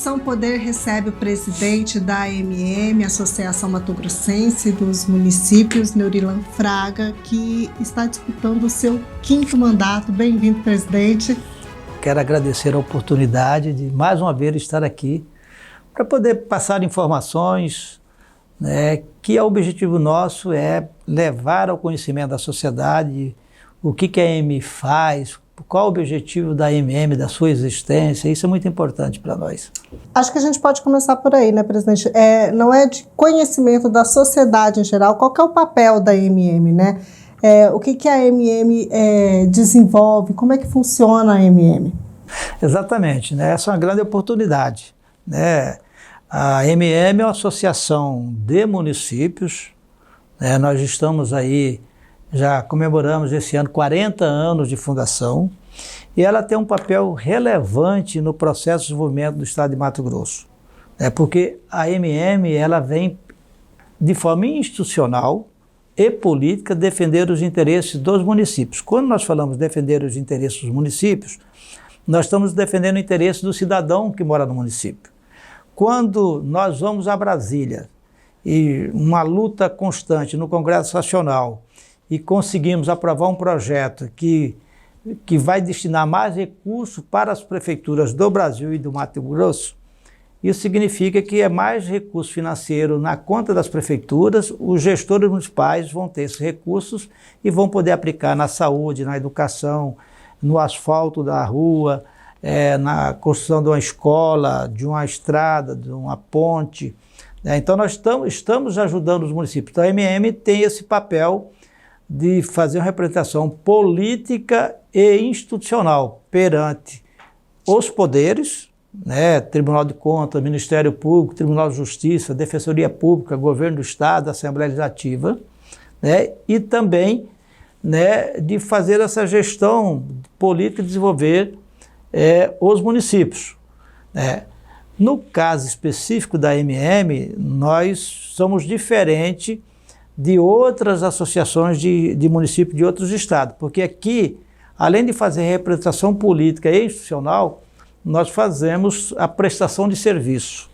Ação Poder recebe o presidente da AMM, Associação Mato Grossense dos Municípios, Neurilan Fraga, que está disputando o seu 5º mandato. Bem-vindo, presidente. Quero agradecer a oportunidade de mais uma vez estar aqui para poder passar informações, que o objetivo nosso é levar ao conhecimento da sociedade o que a AMM faz, qual o objetivo da AMM, da sua existência. Isso é muito importante para nós. Acho que a gente pode começar por aí, né, presidente? Não é de conhecimento da sociedade em geral, qual que é o papel da AMM, né? O que a AMM desenvolve, como é que funciona a AMM? Exatamente, né? Essa é uma grande oportunidade, né? A AMM é uma associação de municípios, né? Nós estamos aí, já comemoramos esse ano 40 anos de fundação, e ela tem um papel relevante no processo de desenvolvimento do estado de Mato Grosso, né? Porque a AMM ela vem de forma institucional e política defender os interesses dos municípios. Quando nós falamos defender os interesses dos municípios, nós estamos defendendo o interesse do cidadão que mora no município. Quando nós vamos a Brasília e uma luta constante no Congresso Nacional e conseguimos aprovar um projeto que vai destinar mais recursos para as prefeituras do Brasil e do Mato Grosso, isso significa que é mais recurso financeiro na conta das prefeituras, os gestores municipais vão ter esses recursos e vão poder aplicar na saúde, na educação, no asfalto da rua, na construção de uma escola, de uma estrada, de uma ponte. Então nós estamos ajudando os municípios. Então a AMM tem esse papel de fazer uma representação política e institucional perante os poderes, né, Tribunal de Contas, Ministério Público, Tribunal de Justiça, Defensoria Pública, Governo do Estado, Assembleia Legislativa, né, e também, né, de fazer essa gestão política e desenvolver os municípios, né. No caso específico da AMM, nós somos diferentes de outras associações de municípios de outros estados, porque aqui, além de fazer representação política e institucional, nós fazemos a prestação de serviço.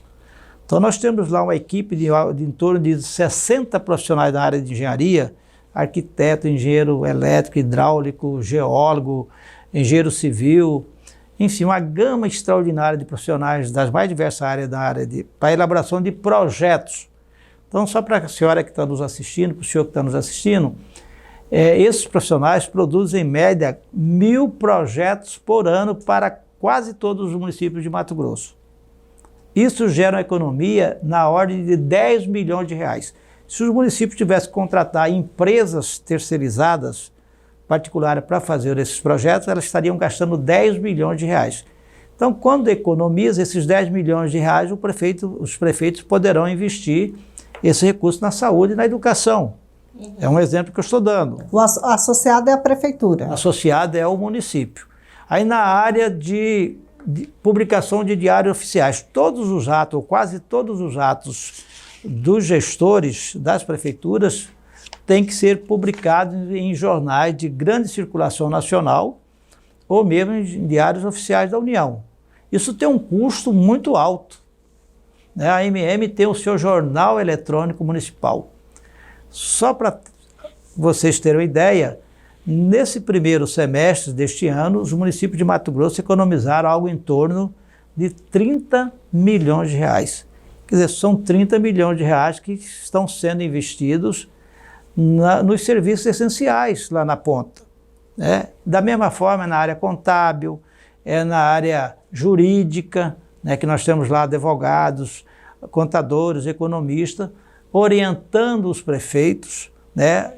Então nós temos lá uma equipe de em torno de 60 profissionais da área de engenharia, arquiteto, engenheiro elétrico, hidráulico, geólogo, engenheiro civil, enfim, uma gama extraordinária de profissionais das mais diversas áreas para a elaboração de projetos. Então, só para a senhora que está nos assistindo, para o senhor que está nos assistindo, esses profissionais produzem, em média, 1.000 projetos por ano para quase todos os municípios de Mato Grosso. Isso gera uma economia na ordem de 10 milhões de reais. Se os municípios tivessem que contratar empresas terceirizadas, particulares, para fazer esses projetos, elas estariam gastando 10 milhões de reais. Então, quando economiza esses 10 milhões de reais, os prefeitos poderão investir esse recurso na saúde e na educação. É um exemplo que eu estou dando. O associado é a prefeitura. Associado é o município. Aí na área de publicação de diários oficiais, todos os atos, ou quase todos os atos dos gestores das prefeituras têm que ser publicados em jornais de grande circulação nacional ou mesmo em diários oficiais da União. Isso tem um custo muito alto, né? A AMM tem o seu jornal eletrônico municipal. Só para vocês terem uma ideia, nesse primeiro semestre deste ano, os municípios de Mato Grosso economizaram algo em torno de 30 milhões de reais. Quer dizer, são 30 milhões de reais que estão sendo investidos nos serviços essenciais lá na ponta, né? Da mesma forma na área contábil, na área jurídica, né, que nós temos lá advogados, contadores, economistas, orientando os prefeitos, né?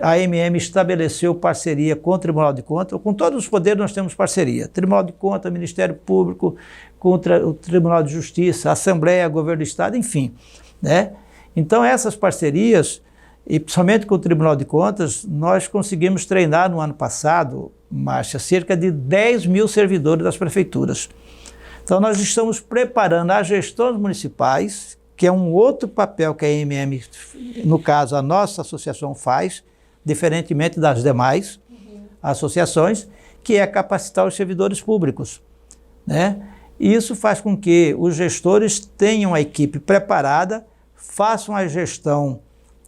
A AMM estabeleceu parceria com o Tribunal de Contas, com todos os poderes nós temos parceria, Tribunal de Contas, Ministério Público, com o Tribunal de Justiça, Assembleia, Governo do Estado, enfim, né? Então essas parcerias, e principalmente com o Tribunal de Contas, nós conseguimos treinar no ano passado, Márcia, cerca de 10 mil servidores das prefeituras. Então nós estamos preparando as gestões municipais, que é um outro papel que a AMM, no caso a nossa associação faz, diferentemente das demais associações, que é capacitar os servidores públicos, né? E isso faz com que os gestores tenham a equipe preparada, façam a gestão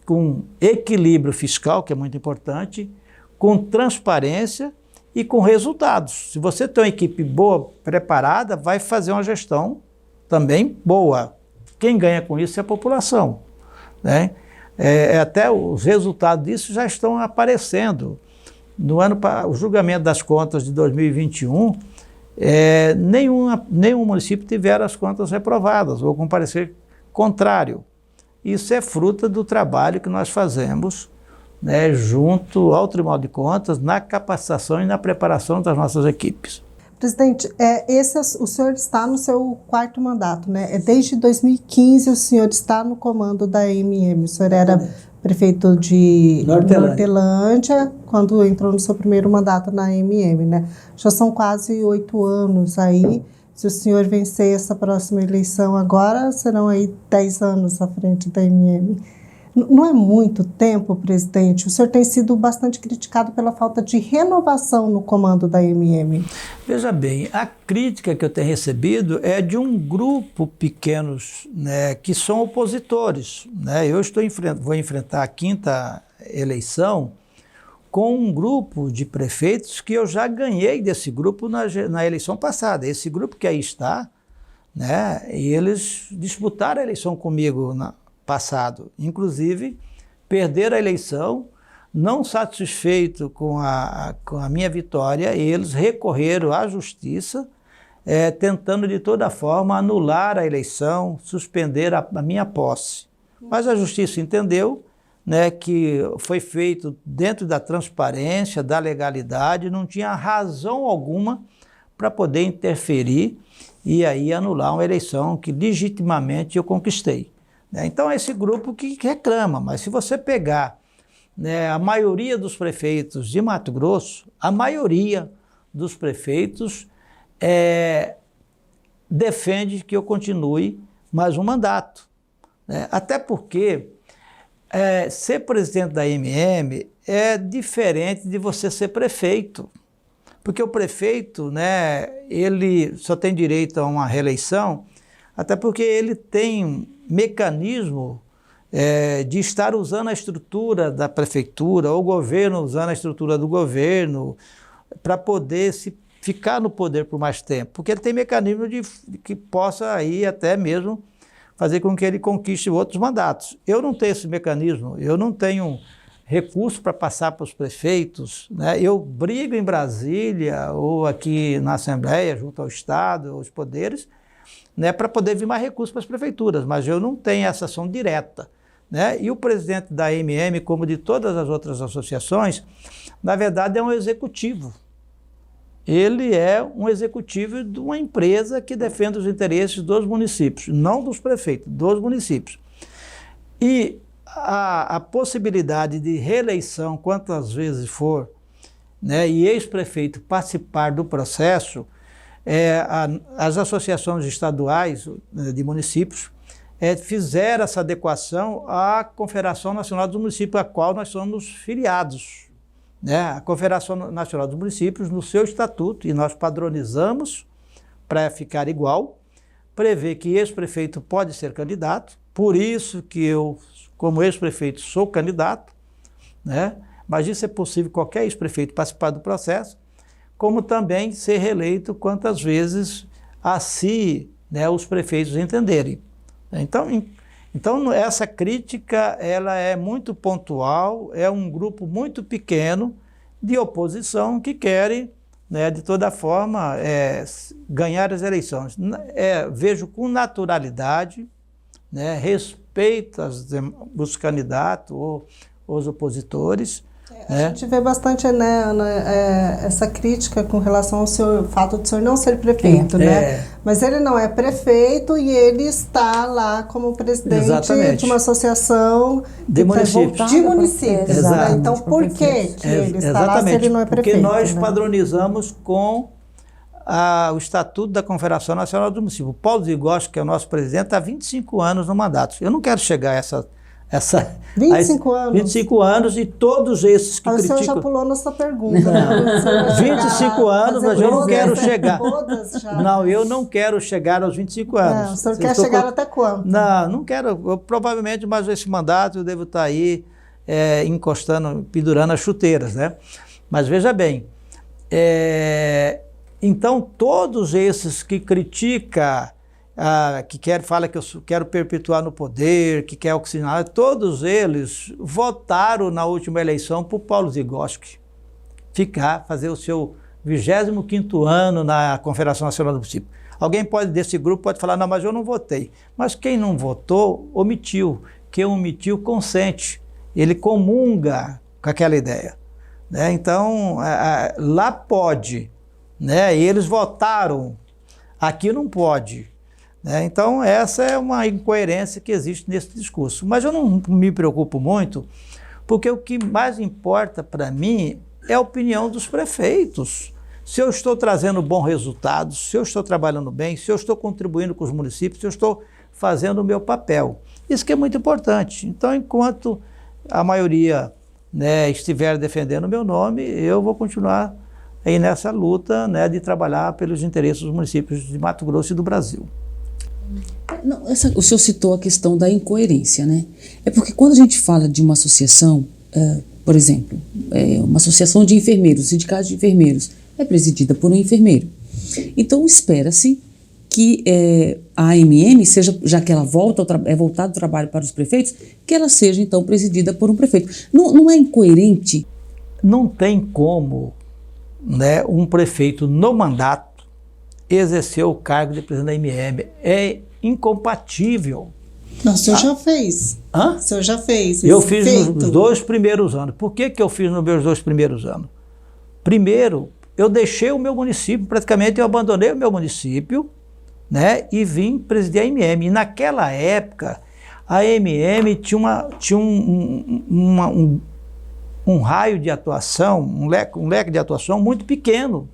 com equilíbrio fiscal, que é muito importante, com transparência e com resultados. Se você tem uma equipe boa, preparada, vai fazer uma gestão também boa. Quem ganha com isso é a população, né? Até os resultados disso já estão aparecendo. O julgamento das contas de 2021, nenhum município tiveram as contas reprovadas ou com parecer contrário. Isso é fruto do trabalho que nós fazemos, né, junto ao Tribunal de Contas, na capacitação e na preparação das nossas equipes. Presidente, o senhor está no seu 4º mandato, né? Desde 2015 o senhor está no comando da AMM. O senhor era prefeito de Nortelândia, quando entrou no seu 1º mandato na AMM, né? Já são quase 8 anos aí. Se o senhor vencer essa próxima eleição agora, serão aí 10 anos à frente da AMM. Não é muito tempo, presidente? O senhor tem sido bastante criticado pela falta de renovação no comando da AMM. Veja bem, a crítica que eu tenho recebido é de um grupo pequenos, né, que são opositores, né? Eu vou enfrentar a 5ª eleição com um grupo de prefeitos que eu já ganhei desse grupo na eleição passada. Esse grupo que aí está, né, e eles disputaram a eleição comigo passado, inclusive perderam a eleição, não satisfeito com a minha vitória, eles recorreram à justiça, tentando de toda forma anular a eleição, suspender a minha posse. Mas a justiça entendeu, né, que foi feito dentro da transparência, da legalidade, não tinha razão alguma para poder interferir e aí anular uma eleição que legitimamente eu conquistei. Então é esse grupo que reclama, mas se você pegar, né, a maioria dos prefeitos de Mato Grosso, a maioria dos prefeitos defende que eu continue mais um mandato, né? Até porque ser presidente da AMM é diferente de você ser prefeito, porque o prefeito, né, ele só tem direito a uma reeleição, até porque ele tem mecanismo de estar usando a estrutura da prefeitura, ou o governo usando a estrutura do governo, para poder ficar no poder por mais tempo, porque ele tem mecanismo de que possa aí até mesmo fazer com que ele conquiste outros mandatos. Eu não tenho esse mecanismo, eu não tenho recurso para passar para os prefeitos, né? Eu brigo em Brasília ou aqui na Assembleia, junto ao Estado, aos poderes, né, para poder vir mais recursos para as prefeituras, mas eu não tenho essa ação direta, né? E o presidente da AMM, como de todas as outras associações, na verdade é um executivo. Ele é um executivo de uma empresa que defende os interesses dos municípios, não dos prefeitos, dos municípios. E a possibilidade de reeleição, quantas vezes for, né, e ex-prefeito participar do processo, as associações estaduais de municípios fizeram essa adequação à Confederação Nacional dos Municípios, a qual nós somos filiados, né? A Confederação Nacional dos Municípios, no seu estatuto, e nós padronizamos para ficar igual, prevê que ex-prefeito pode ser candidato, por isso que eu, como ex-prefeito, sou candidato, né? Mas isso é possível qualquer ex-prefeito participar do processo, como também ser reeleito quantas vezes assim, né, os prefeitos entenderem. Então essa crítica ela é muito pontual, é um grupo muito pequeno de oposição que querem, né, de toda forma, ganhar as eleições. Vejo com naturalidade, né, respeito os candidatos ou os opositores. A gente vê bastante, né, Ana, essa crítica com relação ao fato de o senhor não ser prefeito, né? Mas ele não é prefeito e ele está lá como presidente Exatamente. de uma associação de municípios. De municípios, né? Então, por que ele está lá se ele não é prefeito? Porque nós, né, padronizamos com o Estatuto da Confederação Nacional do Município. O Paulo Zigoski, que é o nosso presidente, está há 25 anos no mandato. Eu não quero chegar essa... 25 anos? 25 anos, e todos esses que o criticam... senhor já pulou nessa pergunta. Não. 25 anos, mas eu não quero chegar... Não, eu não quero chegar aos 25 anos. Não, o senhor quer chegar até quando? Não, não quero. Provavelmente, mais esse mandato eu devo estar aí encostando, pendurando as chuteiras, né? Mas veja bem, então todos esses que criticam, fala que eu quero perpetuar no poder, que quer oxigenar, todos eles votaram na última eleição por Paulo Zygotsky fazer o seu 25º ano na Confederação Nacional do Município. Alguém desse grupo pode falar, não, mas eu não votei. Mas quem não votou, omitiu. Quem omitiu, consente. Ele comunga com aquela ideia. Né? Então, lá pode. Né? E eles votaram. Aqui não pode. Né? Então, essa é uma incoerência que existe nesse discurso. Mas eu não me preocupo muito, porque o que mais importa para mim é a opinião dos prefeitos. Se eu estou trazendo bons resultados, se eu estou trabalhando bem, se eu estou contribuindo com os municípios, se eu estou fazendo o meu papel. Isso que é muito importante. Então, enquanto a maioria, né, estiver defendendo o meu nome, eu vou continuar aí nessa luta, né, de trabalhar pelos interesses dos municípios de Mato Grosso e do Brasil. Não, o senhor citou a questão da incoerência, né? É porque quando a gente fala de uma associação, por exemplo, uma associação de enfermeiros, sindicato de enfermeiros, é presidida por um enfermeiro. Então, espera-se que a AMM seja, já que ela é voltada o trabalho para os prefeitos, que ela seja, então, presidida por um prefeito. Não é incoerente? Não tem como, né, um prefeito no mandato exercer o cargo de presidente da AMM. É incompatível. Não, o senhor já fez. Hã? O senhor já fez. Eu fiz nos 2 primeiros anos. Por que eu fiz nos meus 2 primeiros anos? Primeiro, eu deixei o meu município, praticamente eu abandonei o meu município, né, e vim presidir a AMM. E naquela época, a AMM tinha um raio de atuação, um leque de atuação muito pequeno.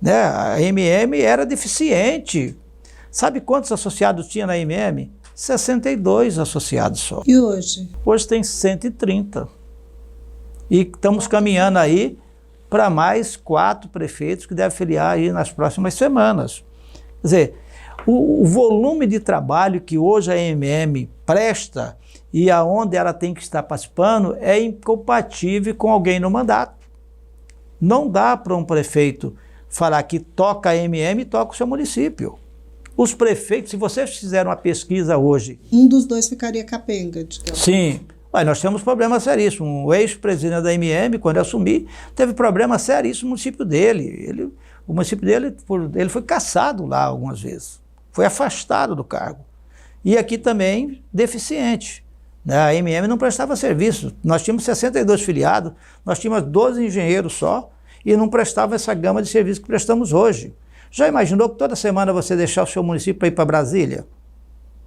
Né? A AMM era deficiente. Sabe quantos associados tinha na AMM? 62 associados só. E hoje? Hoje tem 130. E estamos caminhando aí para mais 4 prefeitos que devem filiar aí nas próximas semanas. Quer dizer, o volume de trabalho que hoje a AMM presta e aonde ela tem que estar participando é incompatível com alguém no mandato. Não dá para um prefeito falar que toca a AMM e toca o seu município. Os prefeitos, se vocês fizeram uma pesquisa hoje... Um dos dois ficaria capenga, digamos. Sim. Nós temos problemas seríssimos. O ex-presidente da AMM, quando eu assumi, teve problema seríssimo no município dele. O município dele ele foi cassado lá algumas vezes. Foi afastado do cargo. E aqui também, deficiente. Né? A AMM não prestava serviço. Nós tínhamos 62 filiados, nós tínhamos 12 engenheiros só, e não prestava essa gama de serviço que prestamos hoje. Já imaginou que toda semana você deixar o seu município para ir para Brasília?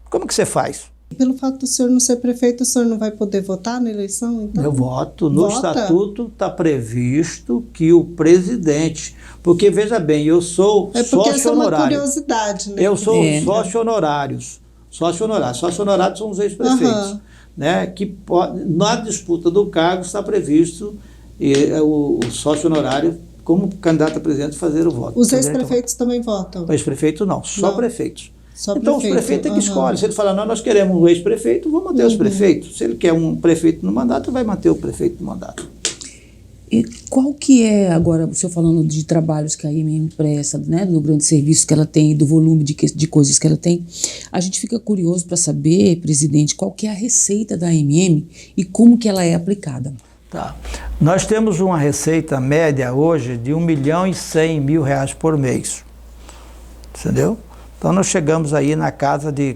Como que você faz? Pelo fato do senhor não ser prefeito, o senhor não vai poder votar na eleição, então? Eu voto. No estatuto está previsto que o presidente... Porque, veja bem, eu sou sócio honorário. É uma curiosidade, né? Eu sou sócio honorários. Sócio honorário. Sócio honorários são os ex-prefeitos. Né? Que na disputa do cargo está previsto o sócio honorário como candidato a presidente fazer o voto. Os ex-prefeitos também votam? Os ex-prefeitos não, só prefeitos. Então os prefeitos têm que escolher. Se ele falar, não, nós queremos um ex-prefeito, vamos manter os prefeitos. Se ele quer um prefeito no mandato, vai manter o prefeito no mandato. E qual que é, agora, o senhor falando de trabalhos que a AMM presta, né, do grande serviço que ela tem, do volume de coisas que ela tem, a gente fica curioso para saber, presidente, qual que é a receita da AMM e como que ela é aplicada. Tá. Nós temos uma receita média hoje de R$1.100.000 por mês. Entendeu? Então nós chegamos aí na casa de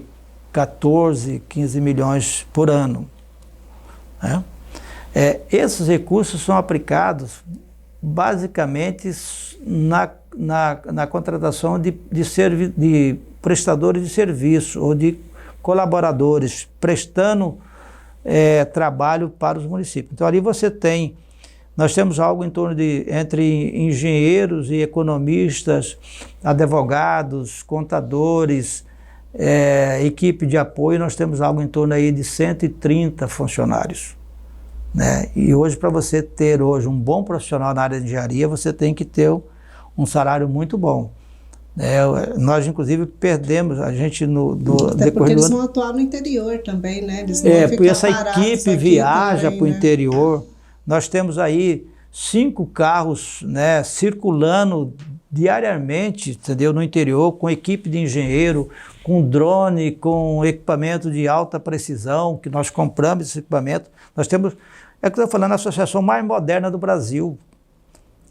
14, 15 milhões por ano. Né? Esses recursos são aplicados basicamente na contratação de prestadores de serviço ou de colaboradores prestando trabalho para os municípios. Então ali nós temos algo em torno de entre engenheiros e economistas, advogados, contadores, equipe de apoio, nós temos algo em torno aí de 130 funcionários. Né? E hoje, para você ter hoje um bom profissional na área de engenharia, você tem que ter um salário muito bom. Nós, inclusive, perdemos, a gente até porque eles vão atuar no interior também, né? Eles não porque essa equipe viaja para o interior. Nós temos aí 5 carros, né, circulando diariamente, entendeu, no interior, com equipe de engenheiro, com drone, com equipamento de alta precisão, que nós compramos esse equipamento. Nós temos, é o que eu estou falando, a associação mais moderna do Brasil.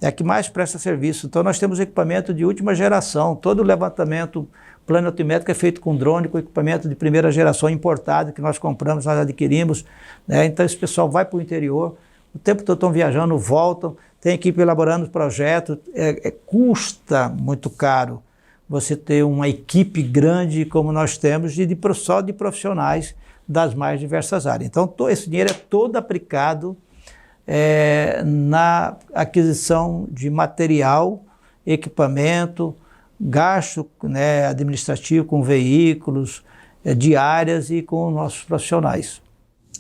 É a que mais presta serviço. Então nós temos equipamento de última geração, todo o levantamento planetométrico é feito com drone, com equipamento de primeira geração importado, que nós compramos, nós adquirimos, né? Então esse pessoal vai para o interior, o tempo todo estão viajando, voltam, tem equipe elaborando projetos, custa muito caro você ter uma equipe grande como nós temos, só de profissionais das mais diversas áreas. Então esse dinheiro é todo aplicado na aquisição de material, equipamento, gasto, né, administrativo com veículos, diárias e com nossos profissionais.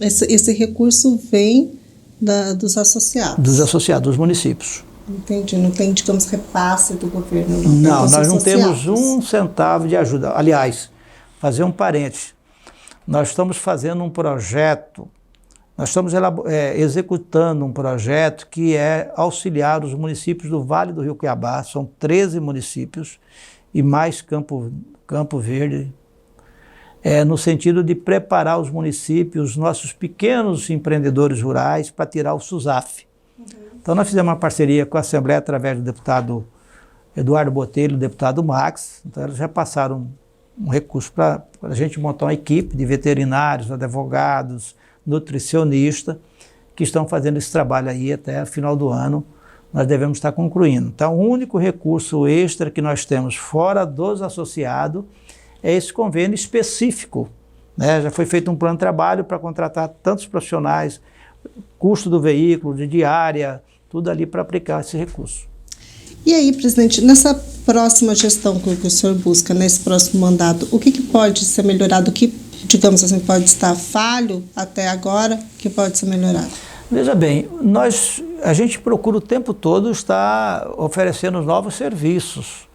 Esse recurso vem dos associados? Dos associados, dos municípios. Entendi, não tem, digamos, repasse do governo. Não, nós não temos um centavo de ajuda. Aliás, fazer um parênteses, nós estamos fazendo um projeto. Nós estamos executando um projeto que é auxiliar os municípios do Vale do Rio Cuiabá, são 13 municípios e mais Campo Verde, no sentido de preparar os municípios, nossos pequenos empreendedores rurais, para tirar o SUSAF. Então nós fizemos uma parceria com a Assembleia através do deputado Eduardo Botelho e do deputado Max, então eles já passaram um recurso para a gente montar uma equipe de veterinários, advogados, nutricionista, que estão fazendo esse trabalho aí até o final do ano, nós devemos estar concluindo. Então, o único recurso extra que nós temos fora dos associados é esse convênio específico, né? Já foi feito um plano de trabalho para contratar tantos profissionais, custo do veículo, de diária, tudo ali para aplicar esse recurso. E aí, presidente, nessa próxima gestão que o senhor busca, nesse próximo mandato, o que pode ser melhorado, o que, digamos assim, pode estar falho até agora, que pode ser melhorado? Veja bem, a gente procura o tempo todo estar oferecendo novos serviços,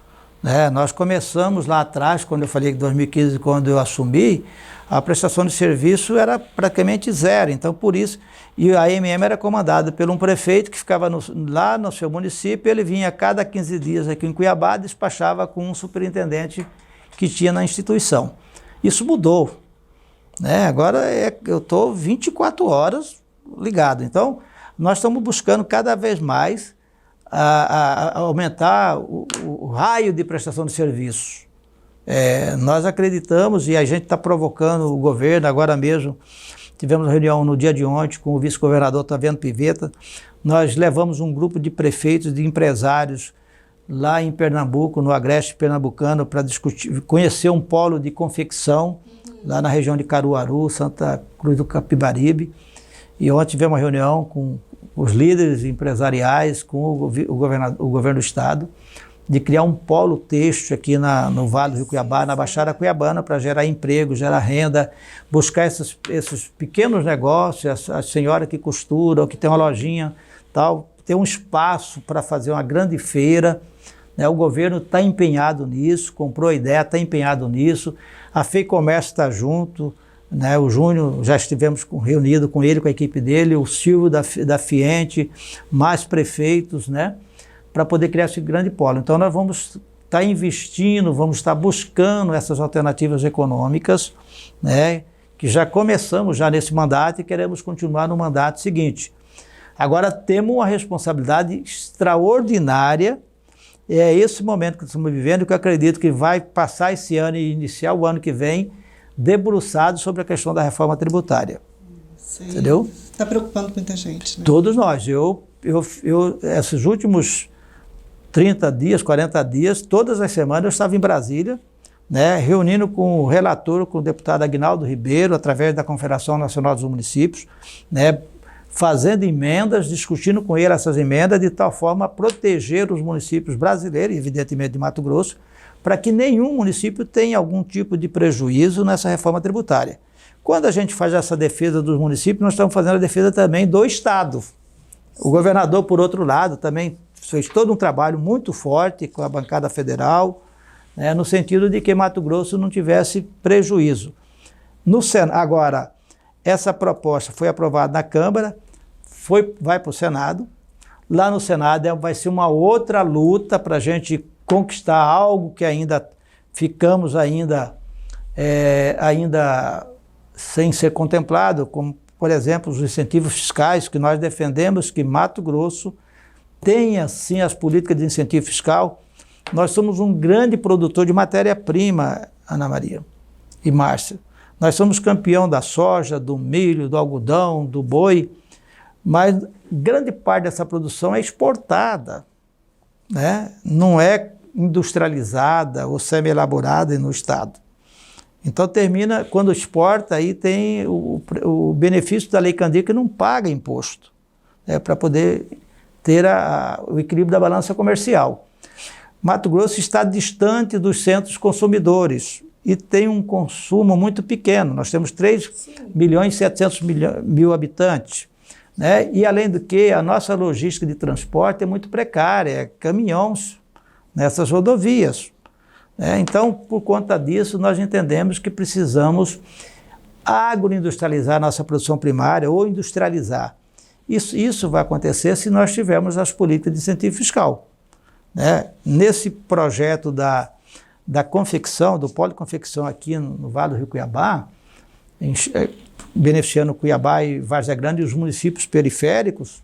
né? Nós começamos lá atrás, quando eu falei que em 2015, quando eu assumi, a prestação de serviço era praticamente zero, então por isso, e a AMM era comandada por um prefeito que ficava lá no seu município, ele vinha a cada 15 dias aqui em Cuiabá, despachava com um superintendente que tinha na instituição. Isso mudou, né? Agora eu estou 24 horas ligado, então nós estamos buscando cada vez mais a aumentar o raio de prestação de serviços. Nós acreditamos e a gente está provocando o governo. Agora mesmo tivemos uma reunião no dia de ontem com o vice-governador Taviano Pivetta. Nós levamos um grupo de prefeitos, de empresários lá em Pernambuco, no Agreste Pernambucano, para discutir, conhecer um polo de confecção lá na região de Caruaru, Santa Cruz do Capibaribe. E ontem tivemos uma reunião com os líderes empresariais, com o governo do estado, de criar um polo têxtil aqui no Vale do Rio Cuiabá, na Baixada Cuiabana, para gerar emprego, gerar renda, buscar esses pequenos negócios, a senhora que costura, ou que tem uma lojinha, tal, ter um espaço para fazer uma grande feira, né? O governo está empenhado nisso, comprou a ideia, está empenhado nisso, a FEIComércio está junto, né? O Júnior, já estivemos reunido com ele, com a equipe dele, o Silvio da Fiente, mais prefeitos, né? Para poder criar esse grande polo. Então nós vamos estar investindo, vamos estar buscando essas alternativas econômicas, né, que já começamos já nesse mandato e queremos continuar no mandato seguinte. Agora temos uma responsabilidade extraordinária, é esse momento que estamos vivendo, que eu acredito que vai passar esse ano e iniciar o ano que vem, debruçado sobre a questão da reforma tributária. Sim. Entendeu? Está preocupando muita gente, né? Todos nós. Esses últimos 30 dias, 40 dias, todas as semanas eu estava em Brasília, né, reunindo com o relator, com o deputado Aguinaldo Ribeiro, através da Confederação Nacional dos Municípios, né, fazendo emendas, discutindo com ele essas emendas, de tal forma a proteger os municípios brasileiros, evidentemente de Mato Grosso, para que nenhum município tenha algum tipo de prejuízo nessa reforma tributária. Quando a gente faz essa defesa dos municípios, nós estamos fazendo a defesa também do Estado. O governador, por outro lado, também fez todo um trabalho muito forte com a bancada federal, né, no sentido de que Mato Grosso não tivesse prejuízo. Agora, essa proposta foi aprovada na Câmara, vai para o Senado. Lá no Senado vai ser uma outra luta para a gente conquistar algo que ainda ficamos ainda sem ser contemplado, como, por exemplo, os incentivos fiscais, que nós defendemos que Mato Grosso tenha, sim, as políticas de incentivo fiscal. Nós somos um grande produtor de matéria-prima, Ana Maria e Márcia. Nós somos campeão da soja, do milho, do algodão, do boi, mas grande parte dessa produção é exportada, né? Não é industrializada ou semi-elaborada no Estado. Então termina, quando exporta, aí tem o benefício da Lei Candir, que não paga imposto, né, para poder ter o equilíbrio da balança comercial. Mato Grosso está distante dos centros consumidores e tem um consumo muito pequeno. Nós temos 3.700.000 habitantes, né? E além do que, a nossa logística de transporte é muito precária, é caminhões nessas rodovias. Então, por conta disso, nós entendemos que precisamos agroindustrializar nossa produção primária ou industrializar. Isso vai acontecer se nós tivermos as políticas de incentivo fiscal, né? Nesse projeto da confecção, do polo de confecção aqui no Vale do Rio Cuiabá, beneficiando Cuiabá e Várzea Grande e os municípios periféricos,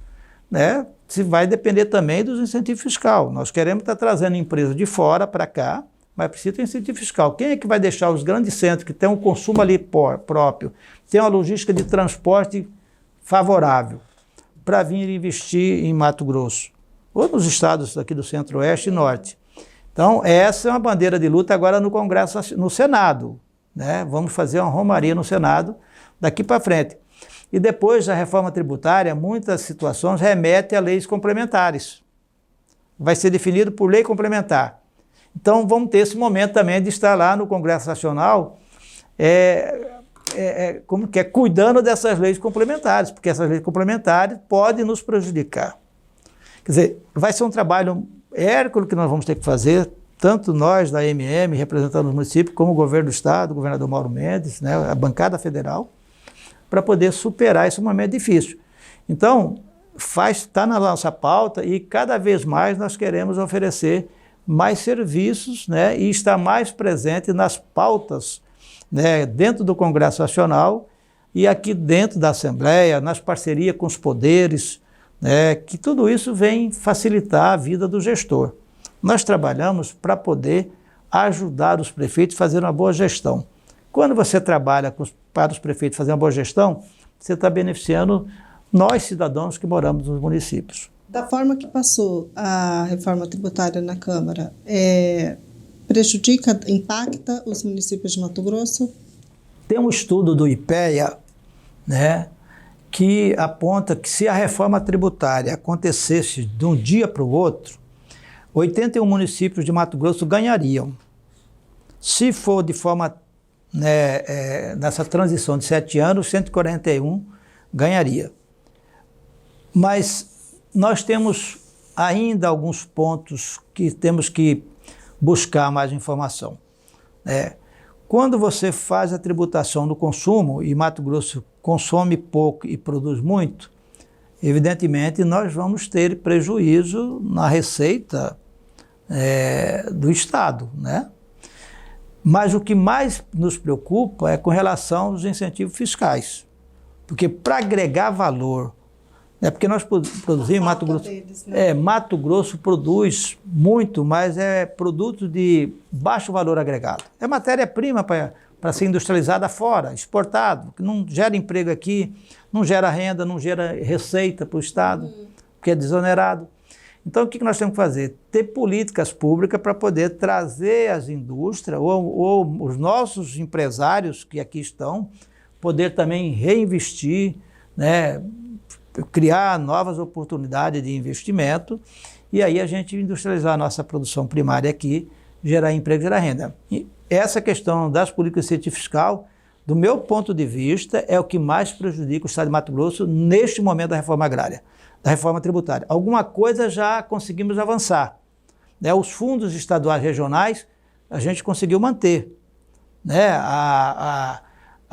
né? Se vai depender também dos incentivos fiscal. Nós queremos estar trazendo empresas de fora para cá, mas precisa ter incentivo fiscal. Quem é que vai deixar os grandes centros que têm um consumo ali próprio, tem uma logística de transporte favorável, para vir investir em Mato Grosso, ou nos estados aqui do Centro-Oeste e Norte? Então, essa é uma bandeira de luta agora no Congresso, no Senado, né? Vamos fazer uma romaria no Senado daqui para frente. E depois da reforma tributária, muitas situações remetem a leis complementares. Vai ser definido por lei complementar. Então, vamos ter esse momento também de estar lá no Congresso Nacional, cuidando dessas leis complementares, porque essas leis complementares podem nos prejudicar. Quer dizer, vai ser um trabalho hércules que nós vamos ter que fazer, tanto nós da MM, representando os municípios, como o governo do Estado, o governador Mauro Mendes, né, a bancada federal, para poder superar esse momento difícil. Então, está na nossa pauta e cada vez mais nós queremos oferecer mais serviços, né, e estar mais presente nas pautas, né, dentro do Congresso Nacional e aqui dentro da Assembleia, nas parcerias com os poderes, né, que tudo isso vem facilitar a vida do gestor. Nós trabalhamos para poder ajudar os prefeitos a fazer uma boa gestão. Quando você trabalha para os prefeitos fazer uma boa gestão, você está beneficiando nós, cidadãos que moramos nos municípios. Da forma que passou a reforma tributária na Câmara, prejudica, impacta os municípios de Mato Grosso? Tem um estudo do IPEA, né, que aponta que se a reforma tributária acontecesse de um dia para o outro, 81 municípios de Mato Grosso ganhariam. Se for de forma, né, nessa transição de 7 anos, 141 ganharia. Mas nós temos ainda alguns pontos que temos que buscar mais informação. Quando você faz a tributação do consumo, e Mato Grosso consome pouco e produz muito, evidentemente nós vamos ter prejuízo na receita do Estado, né? Mas o que mais nos preocupa é com relação aos incentivos fiscais. Porque para agregar valor, porque nós produzimos, Mato Grosso, deles, né? Mato Grosso produz muito, mas é produto de baixo valor agregado. É matéria-prima para ser industrializada fora, exportado, que não gera emprego aqui, não gera renda, não gera receita para o Estado, porque é desonerado. Então, o que nós temos que fazer? Ter políticas públicas para poder trazer as indústrias ou os nossos empresários que aqui estão, poder também reinvestir, né, criar novas oportunidades de investimento e aí a gente industrializar a nossa produção primária aqui gerar emprego, gerar renda. E essa questão das políticas de incentivo fiscal, do meu ponto de vista, é o que mais prejudica o Estado de Mato Grosso neste momento da reforma agrária, da reforma tributária. Alguma coisa já conseguimos avançar, né? Os fundos estaduais regionais a gente conseguiu manter, né?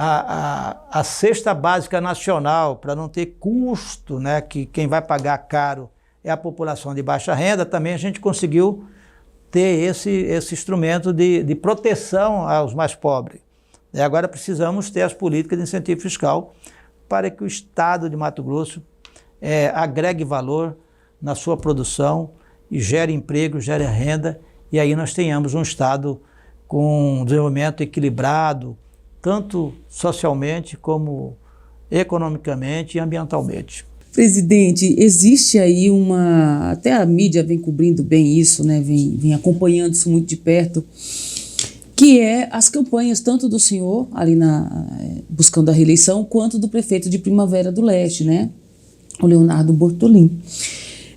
A cesta básica nacional, para não ter custo, né? Que quem vai pagar caro é a população de baixa renda, também a gente conseguiu ter esse instrumento de proteção aos mais pobres. E agora precisamos ter as políticas de incentivo fiscal para que o Estado de Mato Grosso agregue valor na sua produção e gere emprego, gere renda, e aí nós tenhamos um Estado com desenvolvimento equilibrado, tanto socialmente como economicamente e ambientalmente. Presidente, existe aí até a mídia vem cobrindo bem isso, né? Vem acompanhando isso muito de perto, que é as campanhas tanto do senhor ali buscando a reeleição, quanto do prefeito de Primavera do Leste, né? O Leonardo Bortolin.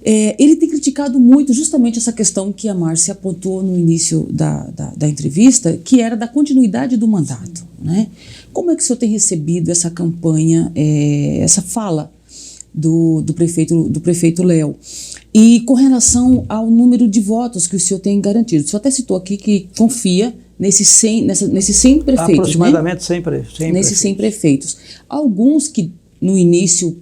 Ele tem criticado muito justamente essa questão que a Márcia apontou no início da entrevista, que era da continuidade do mandato, né? Como é que o senhor tem recebido essa campanha, essa fala do prefeito Léo? E com relação ao número de votos que o senhor tem garantido, o senhor até citou aqui que confia nesses 100 prefeitos, aproximadamente, né? Nesses 100 prefeitos. Alguns que no início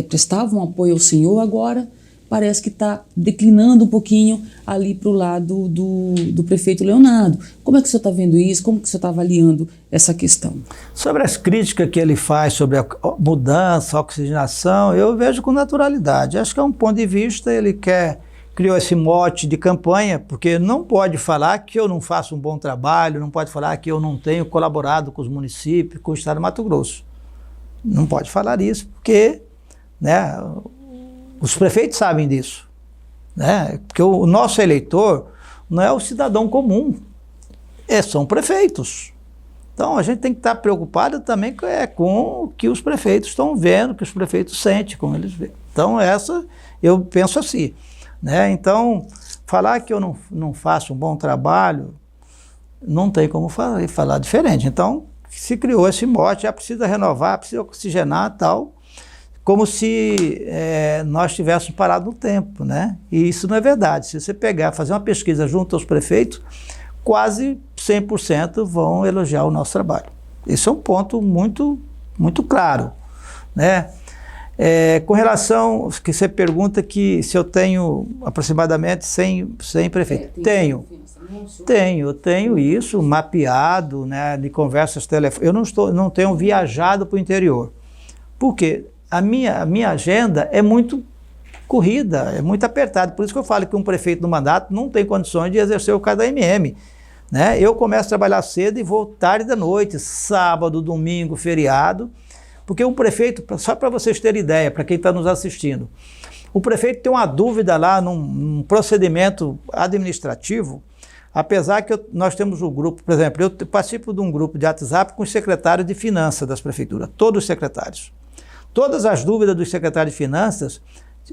prestavam apoio ao senhor, agora parece que está declinando um pouquinho ali para o lado do prefeito Leonardo. Como é que o senhor está vendo isso? Como que o senhor está avaliando essa questão? Sobre as críticas que ele faz sobre a mudança, a oxigenação, eu vejo com naturalidade. Acho que é um ponto de vista, ele criou esse mote de campanha, porque não pode falar que eu não faço um bom trabalho, não pode falar que eu não tenho colaborado com os municípios, com o Estado de Mato Grosso. Não pode falar isso, porque, né, os prefeitos sabem disso, né? Porque o nosso eleitor não é o cidadão comum, são prefeitos. Então a gente tem que estar preocupado também com o que os prefeitos estão vendo, o que os prefeitos sentem, como eles veem. Então eu penso assim, né? Então falar que eu não faço um bom trabalho, não tem como falar diferente. Então se criou esse mote, já precisa renovar, precisa oxigenar e tal, como se nós tivéssemos parado no tempo, né? E isso não é verdade. Se você fazer uma pesquisa junto aos prefeitos, quase 100% vão elogiar o nosso trabalho. Esse é um ponto muito, muito claro, né? Com relação que você pergunta que se eu tenho aproximadamente 100 prefeitos. Eu tenho isso mapeado, né, de conversas telefônicas. Eu não tenho viajado para o interior. Por quê? A minha agenda é muito corrida, é muito apertada. Por isso que eu falo que um prefeito no mandato não tem condições de exercer o cargo da MM. Né? Eu começo a trabalhar cedo e vou tarde da noite, sábado, domingo, feriado. Porque um prefeito, só para vocês terem ideia, para quem está nos assistindo, o prefeito tem uma dúvida lá num procedimento administrativo, apesar que nós temos um grupo, por exemplo, eu participo de um grupo de WhatsApp com os secretários de finanças das prefeituras, todos os secretários. Todas as dúvidas dos secretários de finanças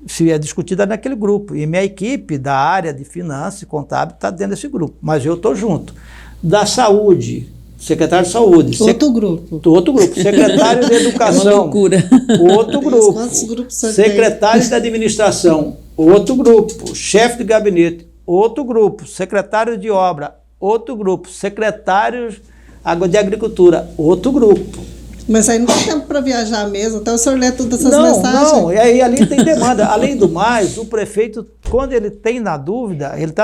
se é discutida naquele grupo. E minha equipe da área de finanças e contábil está dentro desse grupo. Mas eu estou junto. Da saúde, secretário de saúde. Outro grupo. Outro grupo. Secretário de educação. É uma loucura. Outro grupo. Quantos grupos você Secretário tem? de administração. Outro grupo. Chefe de gabinete. Outro grupo. Secretário de obra. Outro grupo. Secretário de agricultura. Outro grupo. Mas aí não tem tempo para viajar mesmo, até o senhor lê todas essas mensagens. Não, e aí ali tem demanda. Além do mais, o prefeito, quando ele está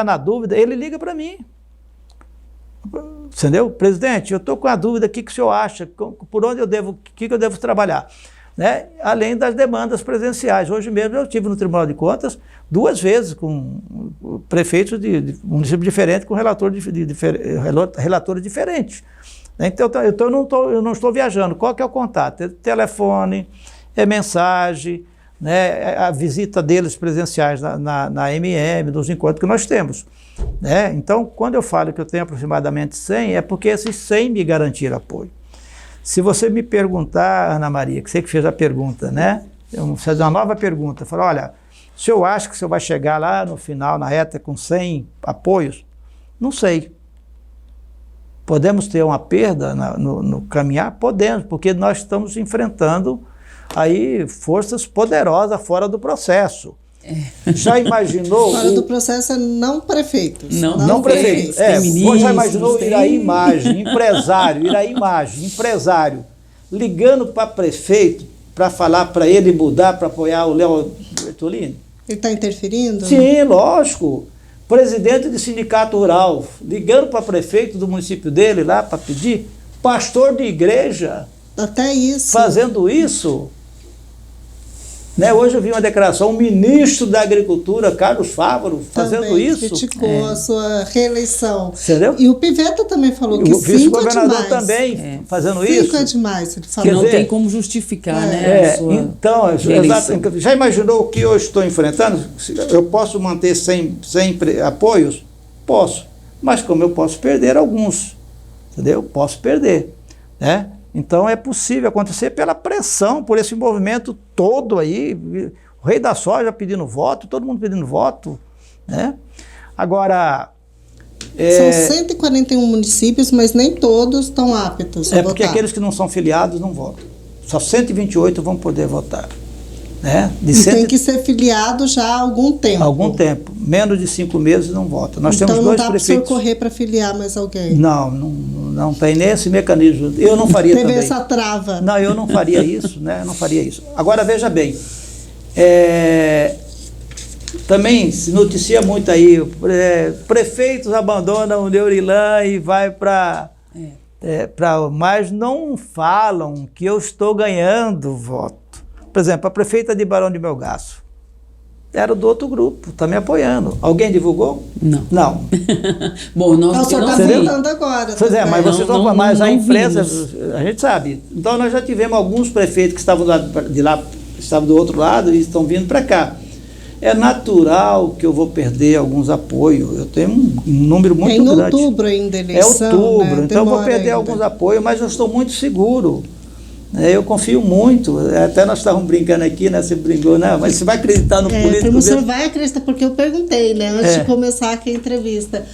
na dúvida, ele liga para mim. Entendeu? Presidente, eu estou com a dúvida, o que o senhor acha? Por onde o que eu devo trabalhar? Né? Além das demandas presenciais. Hoje mesmo eu estive no Tribunal de Contas 2 vezes com prefeitos de municípios diferentes, com relatores diferentes. Então eu não estou viajando. Qual que é o contato? É telefone, é mensagem, né? A visita deles presenciais na MM, dos encontros que nós temos. Né? Então, quando eu falo que eu tenho aproximadamente 100, é porque esses 100 me garantiram apoio. Se você me perguntar, Ana Maria, que você que fez a pergunta, né? Eu vou fazer uma nova pergunta. Falar, olha, o senhor acha que o senhor vai chegar lá no final, na reta, com 100 apoios? Não sei. Podemos ter uma perda no caminhar? Podemos, porque nós estamos enfrentando aí forças poderosas fora do processo. Já imaginou? Fora do processo é não prefeitos. Não prefeitos. Já imaginou Iraí Imagem, empresário, ligando para prefeito para falar para ele mudar, para apoiar o Léo Bertolini? Ele está interferindo? Sim, lógico. Presidente de sindicato rural, ligando para prefeito do município dele lá para pedir, pastor de igreja. Até isso. Fazendo isso. Né? Hoje eu vi uma declaração, o ministro da Agricultura, Carlos Fávaro, fazendo também isso. Criticou a sua reeleição. Entendeu? E o Piveta também falou que o vice-governador é demais. também fazendo 5 isso. é demais. Ele falou. Que não tem como justificar, né? Então, já imaginou o que eu estou enfrentando? Eu posso manter sem apoios? Posso. Mas como eu posso perder alguns, entendeu? Posso perder, né? Então é possível acontecer pela pressão, por esse movimento todo aí, o rei da soja pedindo voto, todo mundo pedindo voto, né? Agora... São 141 municípios, mas nem todos estão aptos a votar. Porque aqueles que não são filiados não votam. Só 128 vão poder votar. Né? Tem que ser filiado já há algum tempo. Algum tempo. Menos de 5 meses não vota. Nós temos não dois dá para o prefeitos. senhor correr para filiar mais alguém? Não tem nem esse mecanismo. Eu não faria Teve também. essa trava. Não, eu não faria isso, né? Eu não faria isso. Agora, veja bem. Também se noticia muito aí, prefeitos abandonam o Neurilã e vai para... mas não falam que eu estou ganhando voto. Por exemplo, a prefeita de Barão de Melgaço era do outro grupo, está me apoiando. Alguém divulgou? Não. Bom, nós está votando agora. Pois mas vocês vão mas a imprensa, a gente sabe. Então nós já tivemos alguns prefeitos que estavam de lá, estavam do outro lado e estão vindo para cá. É natural que eu vou perder alguns apoios. Eu tenho um número muito grande. É em outubro ainda a eleição. É outubro, né? então eu vou perder alguns apoios, mas eu estou muito seguro. Eu confio muito. Até nós estávamos brincando aqui, né? Você brincou, né? Mas você vai acreditar no político? O senhor vai acreditar, porque eu perguntei, né? Antes de começar aqui a entrevista.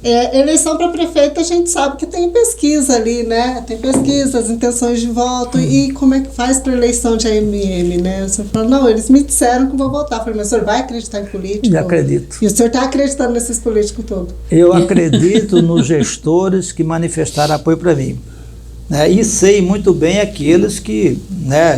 Eleição para prefeito, a gente sabe que tem pesquisa ali, né? Tem pesquisa, as intenções de voto. E como é que faz para eleição de AMM, né? O senhor falou, não, eles me disseram que vou votar. Eu falei, mas o senhor vai acreditar em político? Eu acredito. E o senhor está acreditando nesses políticos todos? Eu acredito nos gestores que manifestaram apoio para mim. E sei muito bem aqueles que,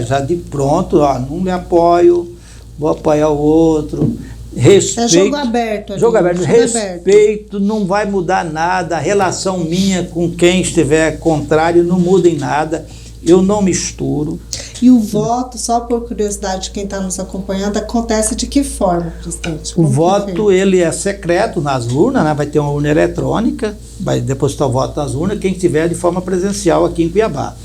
já de pronto, não me apoio, vou apoiar o outro. Respeito, é jogo aberto. Jogo aberto. Respeito, não vai mudar nada. A relação minha com quem estiver contrário não muda em nada. Eu não misturo. E o voto, só por curiosidade de quem está nos acompanhando, acontece de que forma, presidente? O voto, ele é secreto nas urnas, né? Vai ter uma urna eletrônica, vai depositar o voto nas urnas, quem estiver de forma presencial aqui em Cuiabá.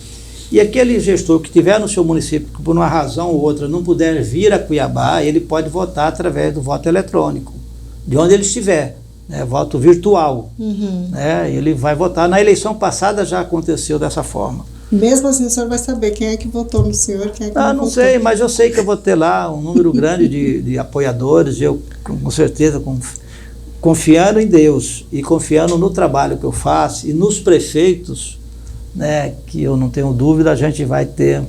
E aquele gestor que estiver no seu município, que por uma razão ou outra não puder vir a Cuiabá, ele pode votar através do voto eletrônico, de onde ele estiver, voto virtual. Ele vai votar. Na eleição passada já aconteceu dessa forma. Mesmo assim, o senhor vai saber quem é que votou no senhor, quem é que não não votou. sei, mas eu sei que eu vou ter lá um número grande de apoiadores, eu com certeza, confiando em Deus e confiando no trabalho que eu faço e nos prefeitos, que eu não tenho dúvida, a gente vai ter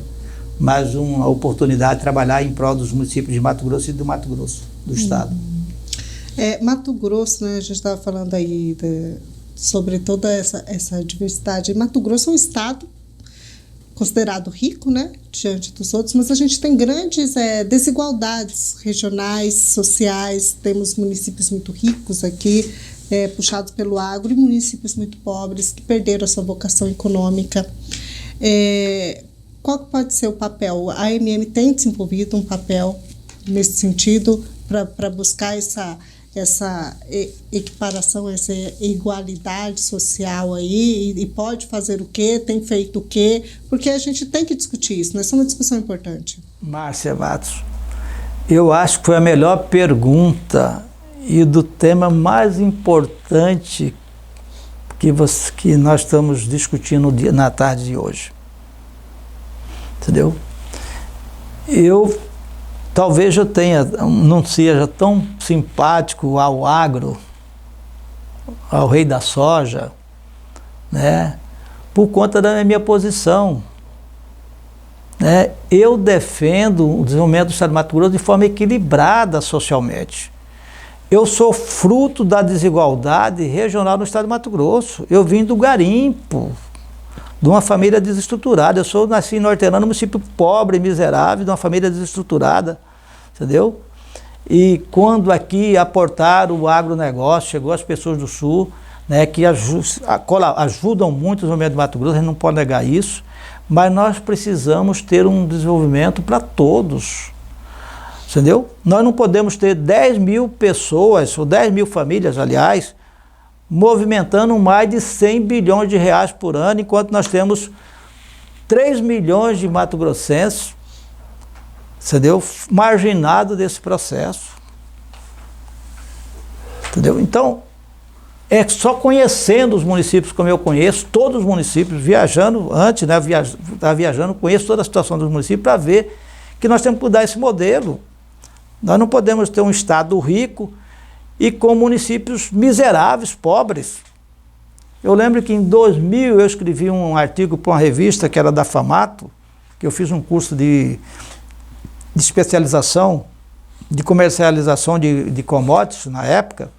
mais uma oportunidade de trabalhar em prol dos municípios de Mato Grosso e do Mato Grosso, do estado. Mato Grosso, a gente estava falando aí sobre toda essa diversidade. Mato Grosso é um estado considerado rico, diante dos outros, mas a gente tem grandes desigualdades regionais, sociais. Temos municípios muito ricos aqui, puxados pelo agro, e municípios muito pobres que perderam a sua vocação econômica. Qual pode ser o papel? A AMM tem desenvolvido um papel nesse sentido para buscar essa equiparação, essa igualdade social aí, e pode fazer o quê, tem feito o quê, porque a gente tem que discutir isso, essa é uma discussão importante. Márcia Matos, eu acho que foi a melhor pergunta e do tema mais importante que nós estamos discutindo na tarde de hoje. Entendeu? Talvez eu não seja tão simpático ao agro, ao rei da soja, né? Por conta da minha posição. Né? Eu defendo o desenvolvimento do estado de Mato Grosso de forma equilibrada socialmente. Eu sou fruto da desigualdade regional no estado de Mato Grosso. Eu vim do garimpo, de uma família desestruturada. Nasci em Hortelândia, um município pobre, miserável, de uma família desestruturada, entendeu? E quando aqui aportaram o agronegócio, chegou as pessoas do Sul, né, que ajudam muito o desenvolvimento do Mato Grosso, a gente não pode negar isso, mas nós precisamos ter um desenvolvimento para todos, entendeu? Nós não podemos ter 10 mil pessoas, ou 10 mil famílias, aliás, movimentando mais de 100 bilhões de reais por ano, enquanto nós temos 3 milhões de mato-grossenses, entendeu? Marginado desse processo. Entendeu? Então, é só conhecendo os municípios como eu conheço, todos os municípios, viajando antes, né, viajando, conheço toda a situação dos municípios para ver que nós temos que mudar esse modelo. Nós não podemos ter um estado rico e com municípios miseráveis, pobres. Eu lembro que em 2000 eu escrevi um artigo para uma revista que era da Famato, que eu fiz um curso de especialização, de comercialização de commodities na época.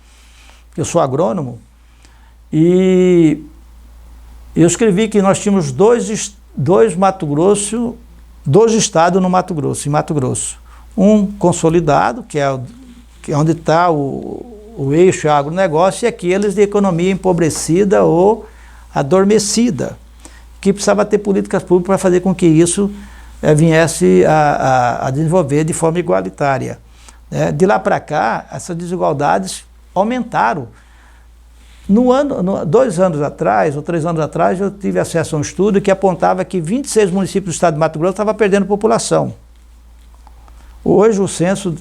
Eu sou agrônomo, e eu escrevi que nós tínhamos dois Mato Grosso, 2 estados no Mato Grosso, em Mato Grosso. Um consolidado, que é onde está o eixo agronegócio, e aqueles de economia empobrecida ou adormecida, que precisava ter políticas públicas para fazer com que isso viesse a desenvolver de forma igualitária. De lá para cá, essas desigualdades aumentaram. 2 anos atrás, ou 3 anos atrás, eu tive acesso a um estudo que apontava que 26 municípios do estado de Mato Grosso estavam perdendo população. Hoje o censo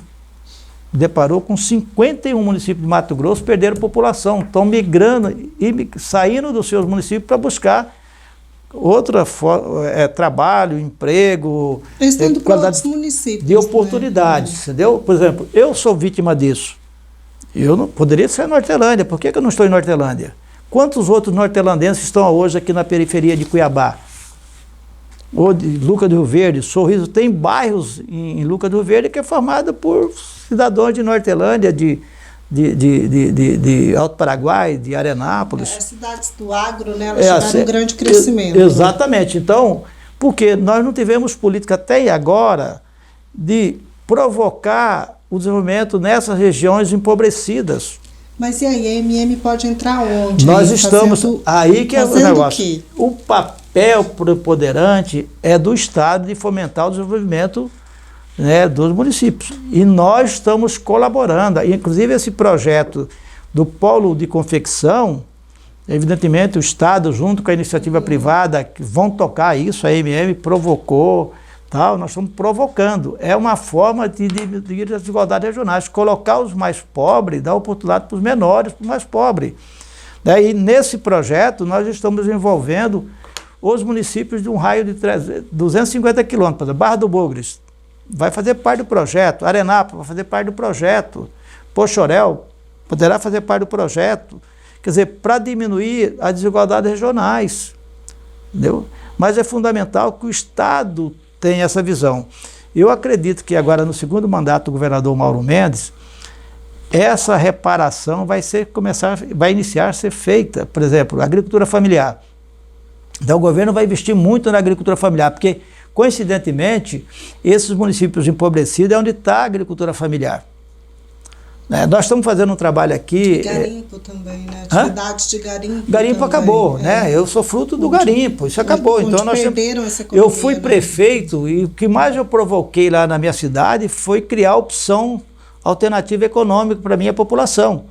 deparou com 51 municípios de Mato Grosso perderam população, estão migrando e saindo dos seus municípios para buscar trabalho, emprego, qualidade municípios, de oportunidades, né? Entendeu? Por exemplo, eu sou vítima disso. Eu não poderia ser em Hortelândia. Por que eu não estou em Hortelândia? Quantos outros nortelandenses estão hoje aqui na periferia de Cuiabá? Ou de Lucas do Rio Verde, Sorriso? Tem bairros em Lucas do Rio Verde que é formado por cidadãos de Hortelândia, de Alto Paraguai, de Arenápolis. As cidades do agro, né? Elas tiveram um grande crescimento. Exatamente. Né? Então, porque nós não tivemos política até agora de provocar o desenvolvimento nessas regiões empobrecidas. Mas e aí, a MM pode entrar onde? Nós estamos... Aí que é o negócio. O quê? O papel preponderante é do Estado de fomentar o desenvolvimento, né, dos municípios. E nós estamos colaborando. Inclusive, esse projeto do Polo de Confecção, evidentemente, o Estado, junto com a iniciativa privada, que vão tocar isso, a MM provocou... Nós estamos provocando. É uma forma de diminuir as desigualdades regionais, colocar os mais pobres, dar oportunidade para os menores, para os mais pobres. Daí, nesse projeto, nós estamos envolvendo os municípios de um raio de 250 quilômetros. Por exemplo, Barra do Bugres vai fazer parte do projeto, Arenápolis vai fazer parte do projeto, Poxoréu poderá fazer parte do projeto. Quer dizer, para diminuir as desigualdades regionais. Entendeu? Mas é fundamental que o Estado tem essa visão. Eu acredito que agora, no segundo mandato do governador Mauro Mendes, essa reparação vai iniciar a ser feita. Por exemplo, a agricultura familiar. Então, o governo vai investir muito na agricultura familiar, porque, coincidentemente, esses municípios empobrecidos é onde está a agricultura familiar. Nós estamos fazendo um trabalho aqui... Garimpo também, né? Atividades de garimpo. Garimpo também, acabou, né? Eu sou fruto do garimpo, isso acabou. Então nós essa economia, eu fui prefeito e o que mais eu provoquei lá na minha cidade foi criar opção alternativa econômica para a minha população.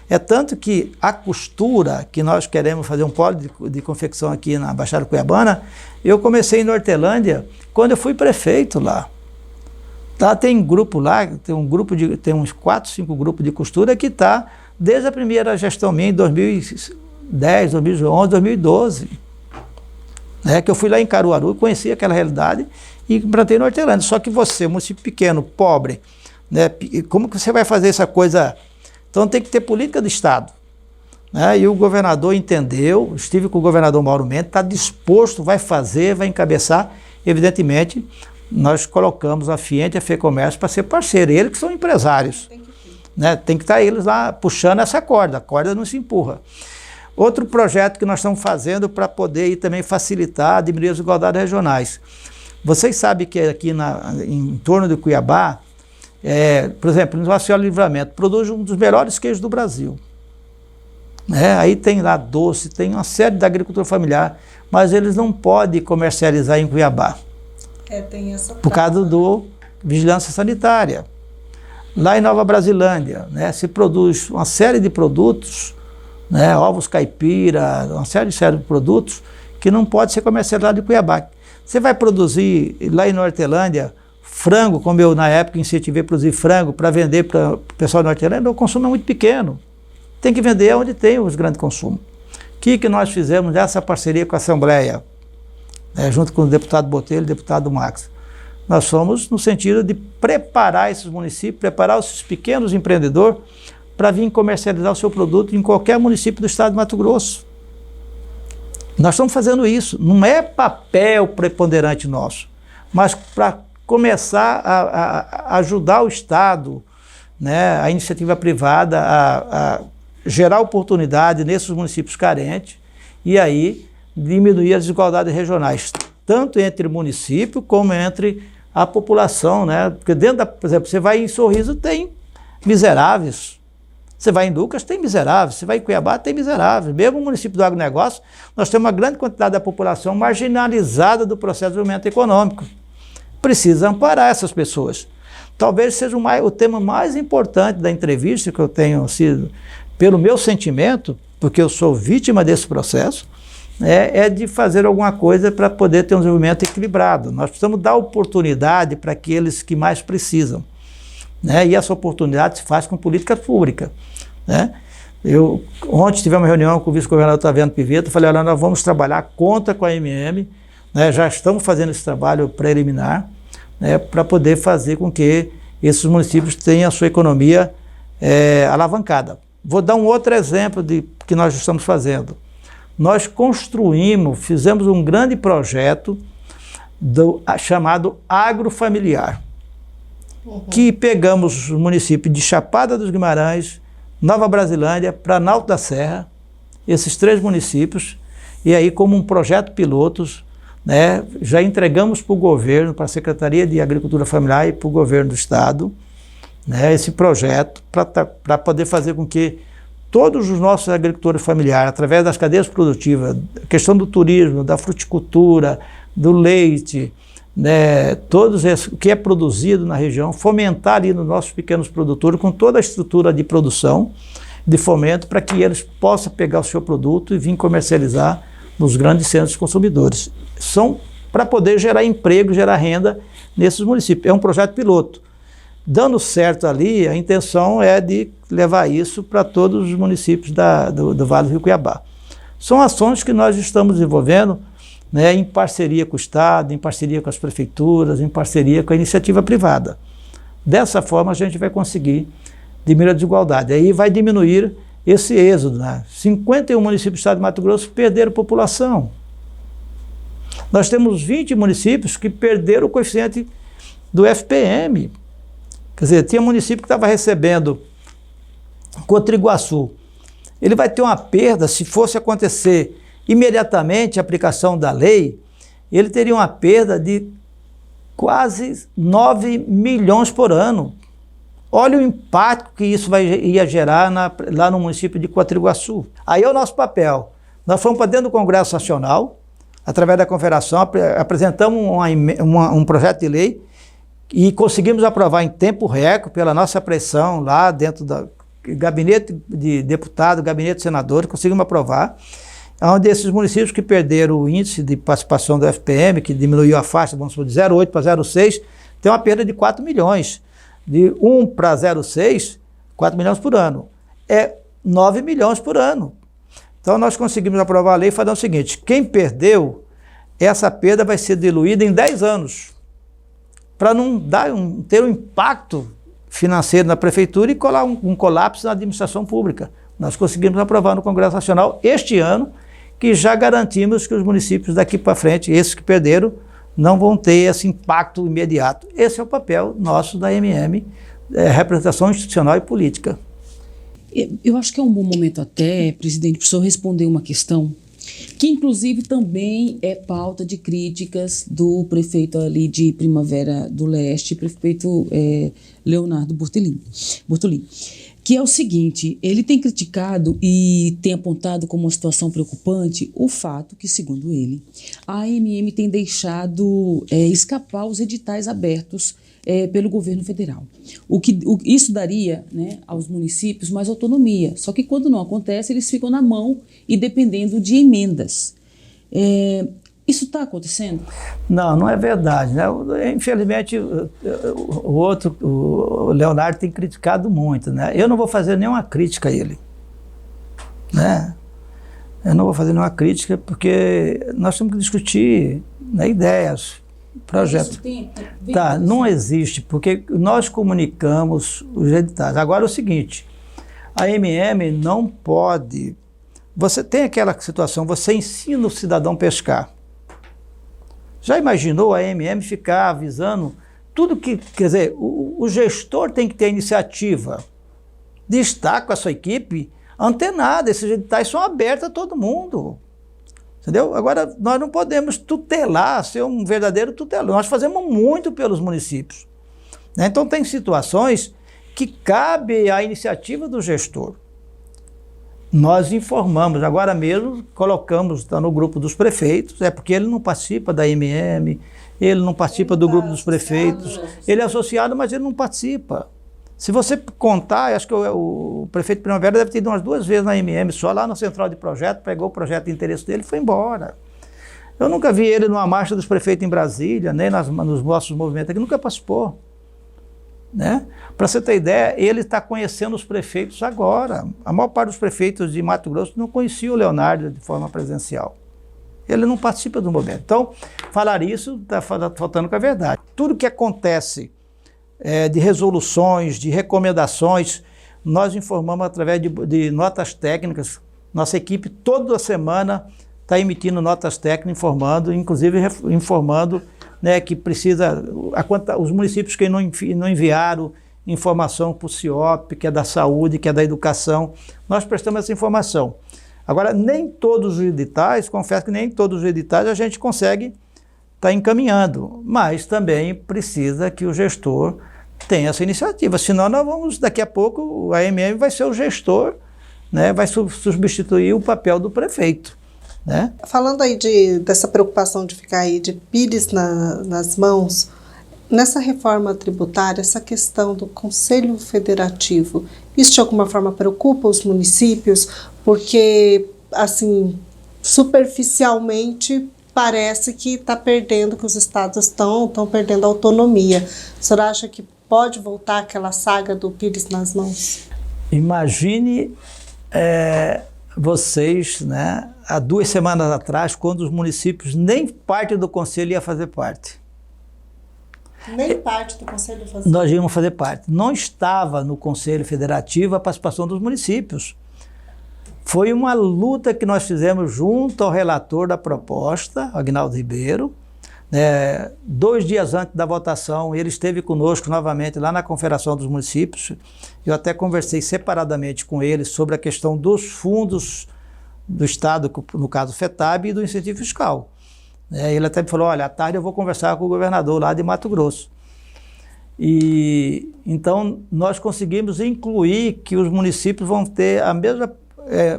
É tanto que a costura, que nós queremos fazer um polo de confecção aqui na Baixada Cuiabana, eu comecei em Hortelândia quando eu fui prefeito lá. Tem grupo lá, tem uns 4, 5 grupos de costura que está desde a primeira gestão minha, em 2010, 2011, 2012. Que eu fui lá em Caruaru, conheci aquela realidade e implantei no Hortelândia. Só que você, município pequeno, pobre, né, como que você vai fazer essa coisa? Então tem que ter política do Estado. né? E o governador entendeu, estive com o governador Mauro Mendes, está disposto, vai fazer, vai encabeçar. Evidentemente, nós colocamos a Fiente e a FEComércio para ser parceiro, eles que são empresários. Né? Tem que estar eles lá puxando essa corda, a corda não se empurra. Outro projeto que nós estamos fazendo para poder aí também facilitar, diminuir as desigualdades regionais. Vocês sabem que aqui em torno de Cuiabá, por exemplo, no Maceió Livramento, produz um dos melhores queijos do Brasil. Aí tem lá doce, tem uma série da agricultura familiar, mas eles não podem comercializar em Cuiabá. Tem essa por causa do vigilância sanitária. Lá em Nova Brasilândia, né, se produz uma série de produtos, né, ovos caipira, uma série de produtos que não pode ser comercializado em Cuiabá. Você vai produzir lá em Nortelândia frango, como eu na época incentivei a produzir frango para vender para o pessoal de Nortelândia, o consumo é muito pequeno. Tem que vender onde tem os grandes consumos. O que nós fizemos nessa parceria com a Assembleia, junto com o deputado Botelho e o deputado Max? Nós fomos no sentido de preparar esses municípios, preparar esses pequenos empreendedores para vir comercializar o seu produto em qualquer município do estado de Mato Grosso. Nós estamos fazendo isso, não é papel preponderante nosso, mas para começar a ajudar o Estado, né, a iniciativa privada a gerar oportunidade nesses municípios carentes e aí diminuir as desigualdades regionais, tanto entre município como entre a população, né? Porque por exemplo, você vai em Sorriso, tem miseráveis. Você vai em Lucas, tem miseráveis. Você vai em Cuiabá, tem miseráveis. Mesmo no município do agronegócio, nós temos uma grande quantidade da população marginalizada do processo de desenvolvimento econômico. Precisa amparar essas pessoas. Talvez seja o tema mais importante da entrevista que eu tenho sido, pelo meu sentimento, porque eu sou vítima desse processo, é de fazer alguma coisa para poder ter um desenvolvimento equilibrado. Nós precisamos dar oportunidade para aqueles que mais precisam, né? E essa oportunidade se faz com política pública, né? Ontem tivemos uma reunião com o vice-governador Taviano Pivetta, falei, olha, nós vamos trabalhar conta com a AMM, né? Já estamos fazendo esse trabalho preliminar, né, para poder fazer com que esses municípios tenham a sua economia alavancada. Vou dar um outro exemplo de que nós estamos fazendo. Nós fizemos um grande projeto chamado Agrofamiliar, que pegamos o município de Chapada dos Guimarães, Nova Brasilândia, Planalto da Serra, esses 3 municípios, e aí como um projeto pilotos, né, já entregamos para o governo, para a Secretaria de Agricultura Familiar e para o governo do Estado, né, esse projeto para poder fazer com que todos os nossos agricultores familiares, através das cadeias produtivas, a questão do turismo, da fruticultura, do leite, né, todos o que é produzido na região, fomentar ali nos nossos pequenos produtores com toda a estrutura de produção, de fomento, para que eles possam pegar o seu produto e vir comercializar nos grandes centros consumidores. São para poder gerar emprego, gerar renda nesses municípios. É um projeto piloto. Dando certo ali, a intenção é de levar isso para todos os municípios do Vale do Rio Cuiabá. São ações que nós estamos desenvolvendo, né, em parceria com o Estado, em parceria com as prefeituras, em parceria com a iniciativa privada. Dessa forma, a gente vai conseguir diminuir a desigualdade. Aí vai diminuir esse êxodo, né? 51 municípios do estado de Mato Grosso perderam população. Nós temos 20 municípios que perderam o coeficiente do FPM. Quer dizer, tinha município que estava recebendo Cotriguaçu. Ele vai ter uma perda, se fosse acontecer imediatamente a aplicação da lei, ele teria uma perda de quase 9 milhões por ano. Olha o impacto que isso ia gerar lá no município de Cotriguaçu. Aí é o nosso papel. Nós fomos para dentro do Congresso Nacional, através da Confederação, apresentamos um projeto de lei e conseguimos aprovar em tempo recorde, pela nossa pressão lá dentro do gabinete de deputado, gabinete de senadores, conseguimos aprovar, onde esses municípios que perderam o índice de participação do FPM, que diminuiu a faixa, vamos supor, de 0,8 para 0,6, tem uma perda de 4 milhões. De 1 para 0,6, 4 milhões por ano. É 9 milhões por ano. Então nós conseguimos aprovar a lei fazendo o seguinte, quem perdeu, essa perda vai ser diluída em 10 anos, para não ter um impacto financeiro na prefeitura e colar um colapso na administração pública. Nós conseguimos aprovar no Congresso Nacional este ano, que já garantimos que os municípios daqui para frente, esses que perderam, não vão ter esse impacto imediato. Esse é o papel nosso da MM, representação institucional e política. Eu acho que é um bom momento até, presidente, para o senhor responder uma questão que inclusive também é pauta de críticas do prefeito ali de Primavera do Leste, prefeito Leonardo Bortolin, que é o seguinte: ele tem criticado e tem apontado como uma situação preocupante o fato que, segundo ele, a AMM tem deixado escapar os editais abertos pelo governo federal. Isso daria, né, aos municípios mais autonomia, só que quando não acontece, eles ficam na mão e dependendo de emendas. Isso está acontecendo? Não, não é verdade, né? Infelizmente, o Leonardo tem criticado muito, né? Eu não vou fazer nenhuma crítica a ele, né? Eu não vou fazer nenhuma crítica porque nós temos que discutir, né, ideias, projetos. Tá, não existe, porque nós comunicamos os editais. Agora é o seguinte, a MM não pode... Você tem aquela situação, você ensina o cidadão a pescar. Já imaginou a AMM ficar avisando tudo que... Quer dizer, o gestor tem que ter a iniciativa de estar com a sua equipe antenada. Esses editais são abertos a todo mundo. Entendeu? Agora, nós não podemos tutelar, ser um verdadeiro tutelador. Nós fazemos muito pelos municípios, né? Então, tem situações que cabe à iniciativa do gestor. Nós informamos, agora mesmo colocamos, está no grupo dos prefeitos, porque ele não participa da MM, ele não participa do grupo dos prefeitos, ele é associado, mas ele não participa. Se você contar, acho que o prefeito de Primavera deve ter ido umas 2 vezes na MM, só lá na central de projeto, pegou o projeto de interesse dele e foi embora. Eu nunca vi ele numa marcha dos prefeitos em Brasília, nem nos nossos movimentos aqui, nunca participou, né? Para você ter ideia, ele está conhecendo os prefeitos agora. A maior parte dos prefeitos de Mato Grosso não conhecia o Leonardo de forma presencial. Ele não participa do movimento. Então, falar isso está faltando com a verdade. Tudo que acontece de resoluções, de recomendações, nós informamos através de notas técnicas. Nossa equipe toda semana está emitindo notas técnicas, informando, inclusive informando, né, que precisa, os municípios que não enviaram informação para o CIOP, que é da saúde, que é da educação, nós prestamos essa informação. Agora, nem todos os editais, confesso que nem todos os editais a gente consegue estar encaminhando, mas também precisa que o gestor tenha essa iniciativa, senão nós vamos, daqui a pouco, a AMM vai ser o gestor, né, vai substituir o papel do prefeito, né? Falando aí dessa preocupação de ficar aí de pires nas mãos, nessa reforma tributária, essa questão do Conselho Federativo, isso de alguma forma preocupa os municípios? Porque, assim, superficialmente parece que está perdendo, que os estados estão perdendo autonomia. A senhora acha que pode voltar aquela saga do pires nas mãos? Imagine vocês, né, há 2 semanas atrás, quando os municípios nem parte do conselho ia fazer parte. Nem parte do conselho ia fazer? Nós íamos fazer parte. Não estava no Conselho Federativo a participação dos municípios. Foi uma luta que nós fizemos junto ao relator da proposta, Agnaldo Ribeiro. 2 dias antes da votação, ele esteve conosco novamente lá na Confederação dos Municípios. Eu até conversei separadamente com ele sobre a questão dos fundos do Estado, no caso FETAB, e do incentivo fiscal. Ele até me falou, olha, à tarde eu vou conversar com o governador lá de Mato Grosso. E então nós conseguimos incluir que os municípios vão ter a mesma,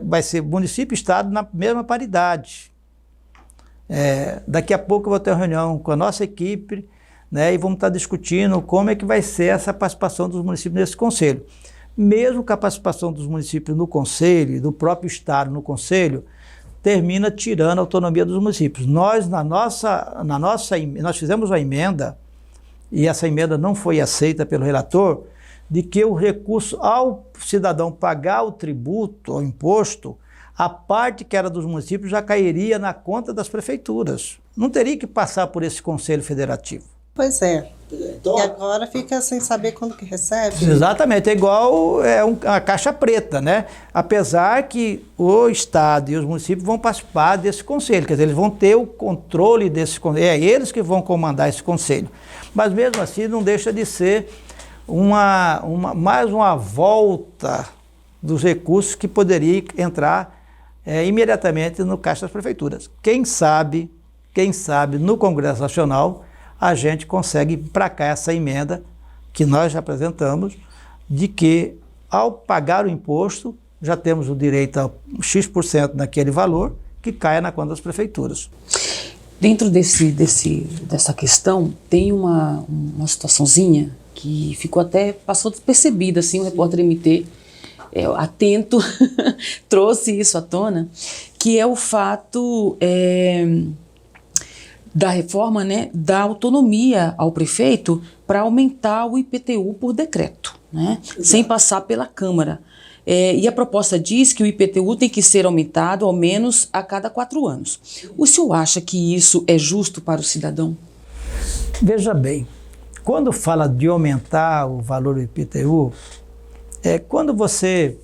vai ser município e Estado na mesma paridade. Daqui a pouco eu vou ter uma reunião com a nossa equipe, né, e vamos estar discutindo como é que vai ser essa participação dos municípios nesse conselho. Mesmo com a participação dos municípios no conselho, do próprio Estado no conselho, termina tirando a autonomia dos municípios. Nós fizemos uma emenda, e essa emenda não foi aceita pelo relator, de que o recurso, ao cidadão pagar o tributo, o imposto, a parte que era dos municípios já cairia na conta das prefeituras. Não teria que passar por esse Conselho Federativo. Pois é. Então, E agora fica sem saber quando que recebe. exatamente, é igual a caixa preta, né? Apesar que o Estado e os municípios vão participar desse conselho, quer dizer, eles vão ter o controle desse conselho, é eles que vão comandar esse conselho. Mas mesmo assim não deixa de ser mais uma volta dos recursos que poderia entrar imediatamente no caixa das prefeituras. Quem sabe no Congresso Nacional a gente consegue para cá essa emenda que nós já apresentamos, de que ao pagar o imposto já temos o direito a X% daquele valor que caia na conta das prefeituras. Dentro dessa questão, tem uma situaçãozinha que passou despercebida, assim, o repórter MT, atento, trouxe isso à tona, que é o fato da reforma, né, da autonomia ao prefeito para aumentar o IPTU por decreto, né, sem passar pela Câmara. E a proposta diz que o IPTU tem que ser aumentado ao menos a cada 4 anos. O senhor acha que isso é justo para o cidadão? Veja bem, quando fala de aumentar o valor do IPTU, quando você...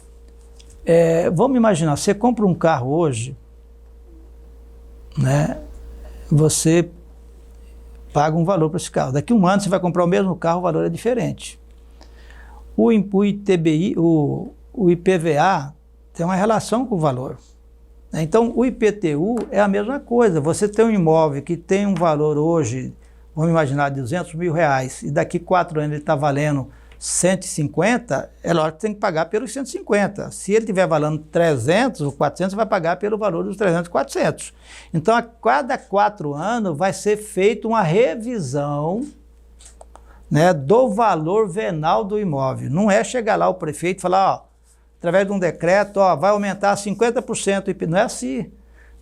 vamos imaginar, você compra um carro hoje, né? Você paga um valor para esse carro. Daqui a um ano você vai comprar o mesmo carro, o valor é diferente. O IPVA tem uma relação com o valor. Então, o IPTU é a mesma coisa. Você tem um imóvel que tem um valor hoje, vamos imaginar, de R$200 mil, e daqui 4 anos ele está valendo 150, é lógico que tem que pagar pelos 150. Se ele estiver valendo 300 ou 400, você vai pagar pelo valor dos 300 e 400. Então, a cada 4 anos vai ser feita uma revisão, né, do valor venal do imóvel. Não é chegar lá o prefeito e falar, através de um decreto, vai aumentar 50% o IPTU. Não é assim.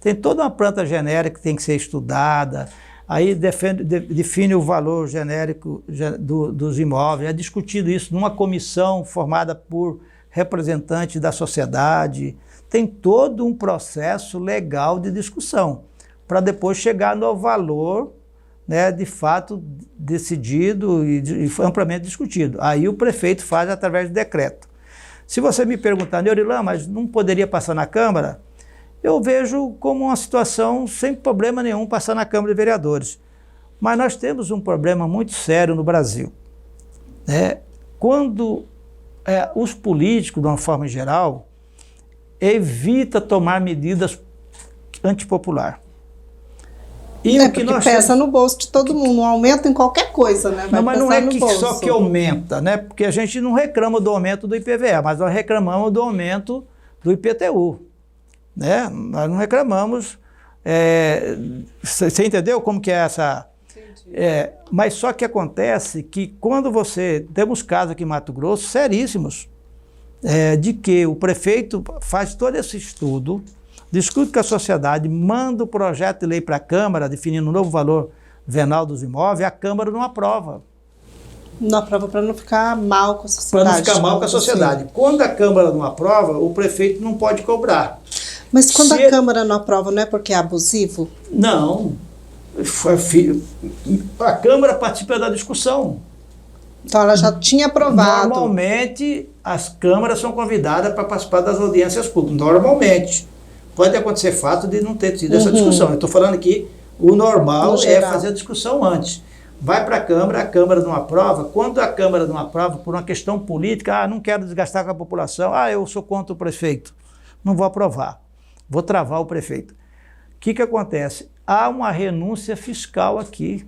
Tem toda uma planta genérica que tem que ser estudada, aí define o valor genérico dos imóveis, é discutido isso numa comissão formada por representantes da sociedade, tem todo um processo legal de discussão, para depois chegar no valor, né, de fato decidido e amplamente discutido. Aí o prefeito faz através de decreto. Se você me perguntar, Neurilan, mas não poderia passar na Câmara? Eu vejo como uma situação sem problema nenhum passar na Câmara de Vereadores. Mas nós temos um problema muito sério no Brasil. Quando os políticos, de uma forma geral, evitam tomar medidas antipopulares. Porque pesa no bolso de todo mundo, um aumento em qualquer coisa, né? Não, mas não é que só que aumenta, né? Porque a gente não reclama do aumento do IPVA, mas nós reclamamos do aumento do IPTU. Né? Nós não reclamamos, você entendeu como que é essa... mas só que acontece que quando temos casos aqui em Mato Grosso seríssimos, de que o prefeito faz todo esse estudo, discute com a sociedade, manda o projeto de lei para a Câmara, definindo um novo valor venal dos imóveis, e a Câmara não aprova. Não aprova para não ficar mal com a sociedade. Para não ficar mal com a sociedade. Assim. Quando a Câmara não aprova, o prefeito não pode cobrar. Mas quando a Câmara não aprova, não é porque é abusivo? Não. A Câmara participa da discussão. Então ela já tinha aprovado. Normalmente, as câmaras são convidadas para participar das audiências públicas. Normalmente. Pode acontecer fato de não ter tido essa discussão. Eu estou falando aqui, o normal é fazer a discussão antes. Vai para a Câmara não aprova. Quando a Câmara não aprova, por uma questão política, não quero desgastar com a população, eu sou contra o prefeito, não vou aprovar. Vou travar o prefeito. O que acontece? Há uma renúncia fiscal aqui.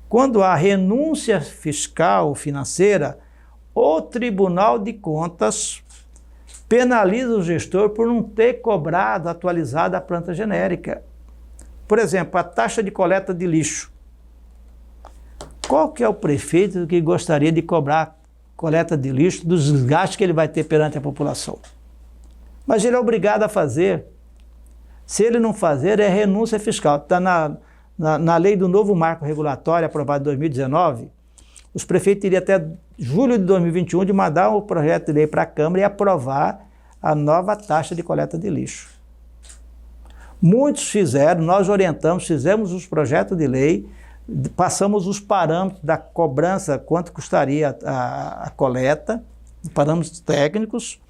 Quando há renúncia fiscal financeira, o Tribunal de Contas penaliza o gestor por não ter cobrado, atualizado a planta genérica. Por exemplo, a taxa de coleta de lixo. Qual que é o prefeito que gostaria de cobrar coleta de lixo dos gastos que ele vai ter perante a população? Mas ele é obrigado a fazer. Se ele não fazer, é renúncia fiscal. Está na lei do novo marco regulatório, aprovado em 2019, os prefeitos teriam até julho de 2021 de mandar o projeto de lei para a Câmara e aprovar a nova taxa de coleta de lixo. Muitos fizeram, nós orientamos, fizemos os projetos de lei, passamos os parâmetros da cobrança, quanto custaria a coleta, parâmetros técnicos,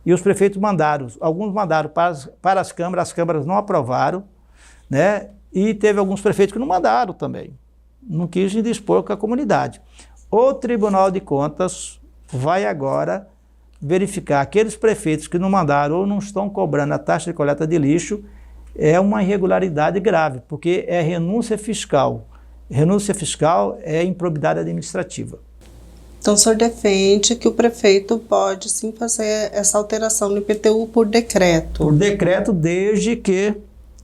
e os prefeitos mandaram, alguns mandaram para as câmaras não aprovaram, né? E teve alguns prefeitos que não mandaram também, não quis dispor com a comunidade. O Tribunal de Contas vai agora verificar aqueles prefeitos que não mandaram ou não estão cobrando a taxa de coleta de lixo, é uma irregularidade grave, porque é renúncia fiscal. Renúncia fiscal é improbidade administrativa. Então, o senhor defende que o prefeito pode sim fazer essa alteração no IPTU por decreto? Por decreto, desde que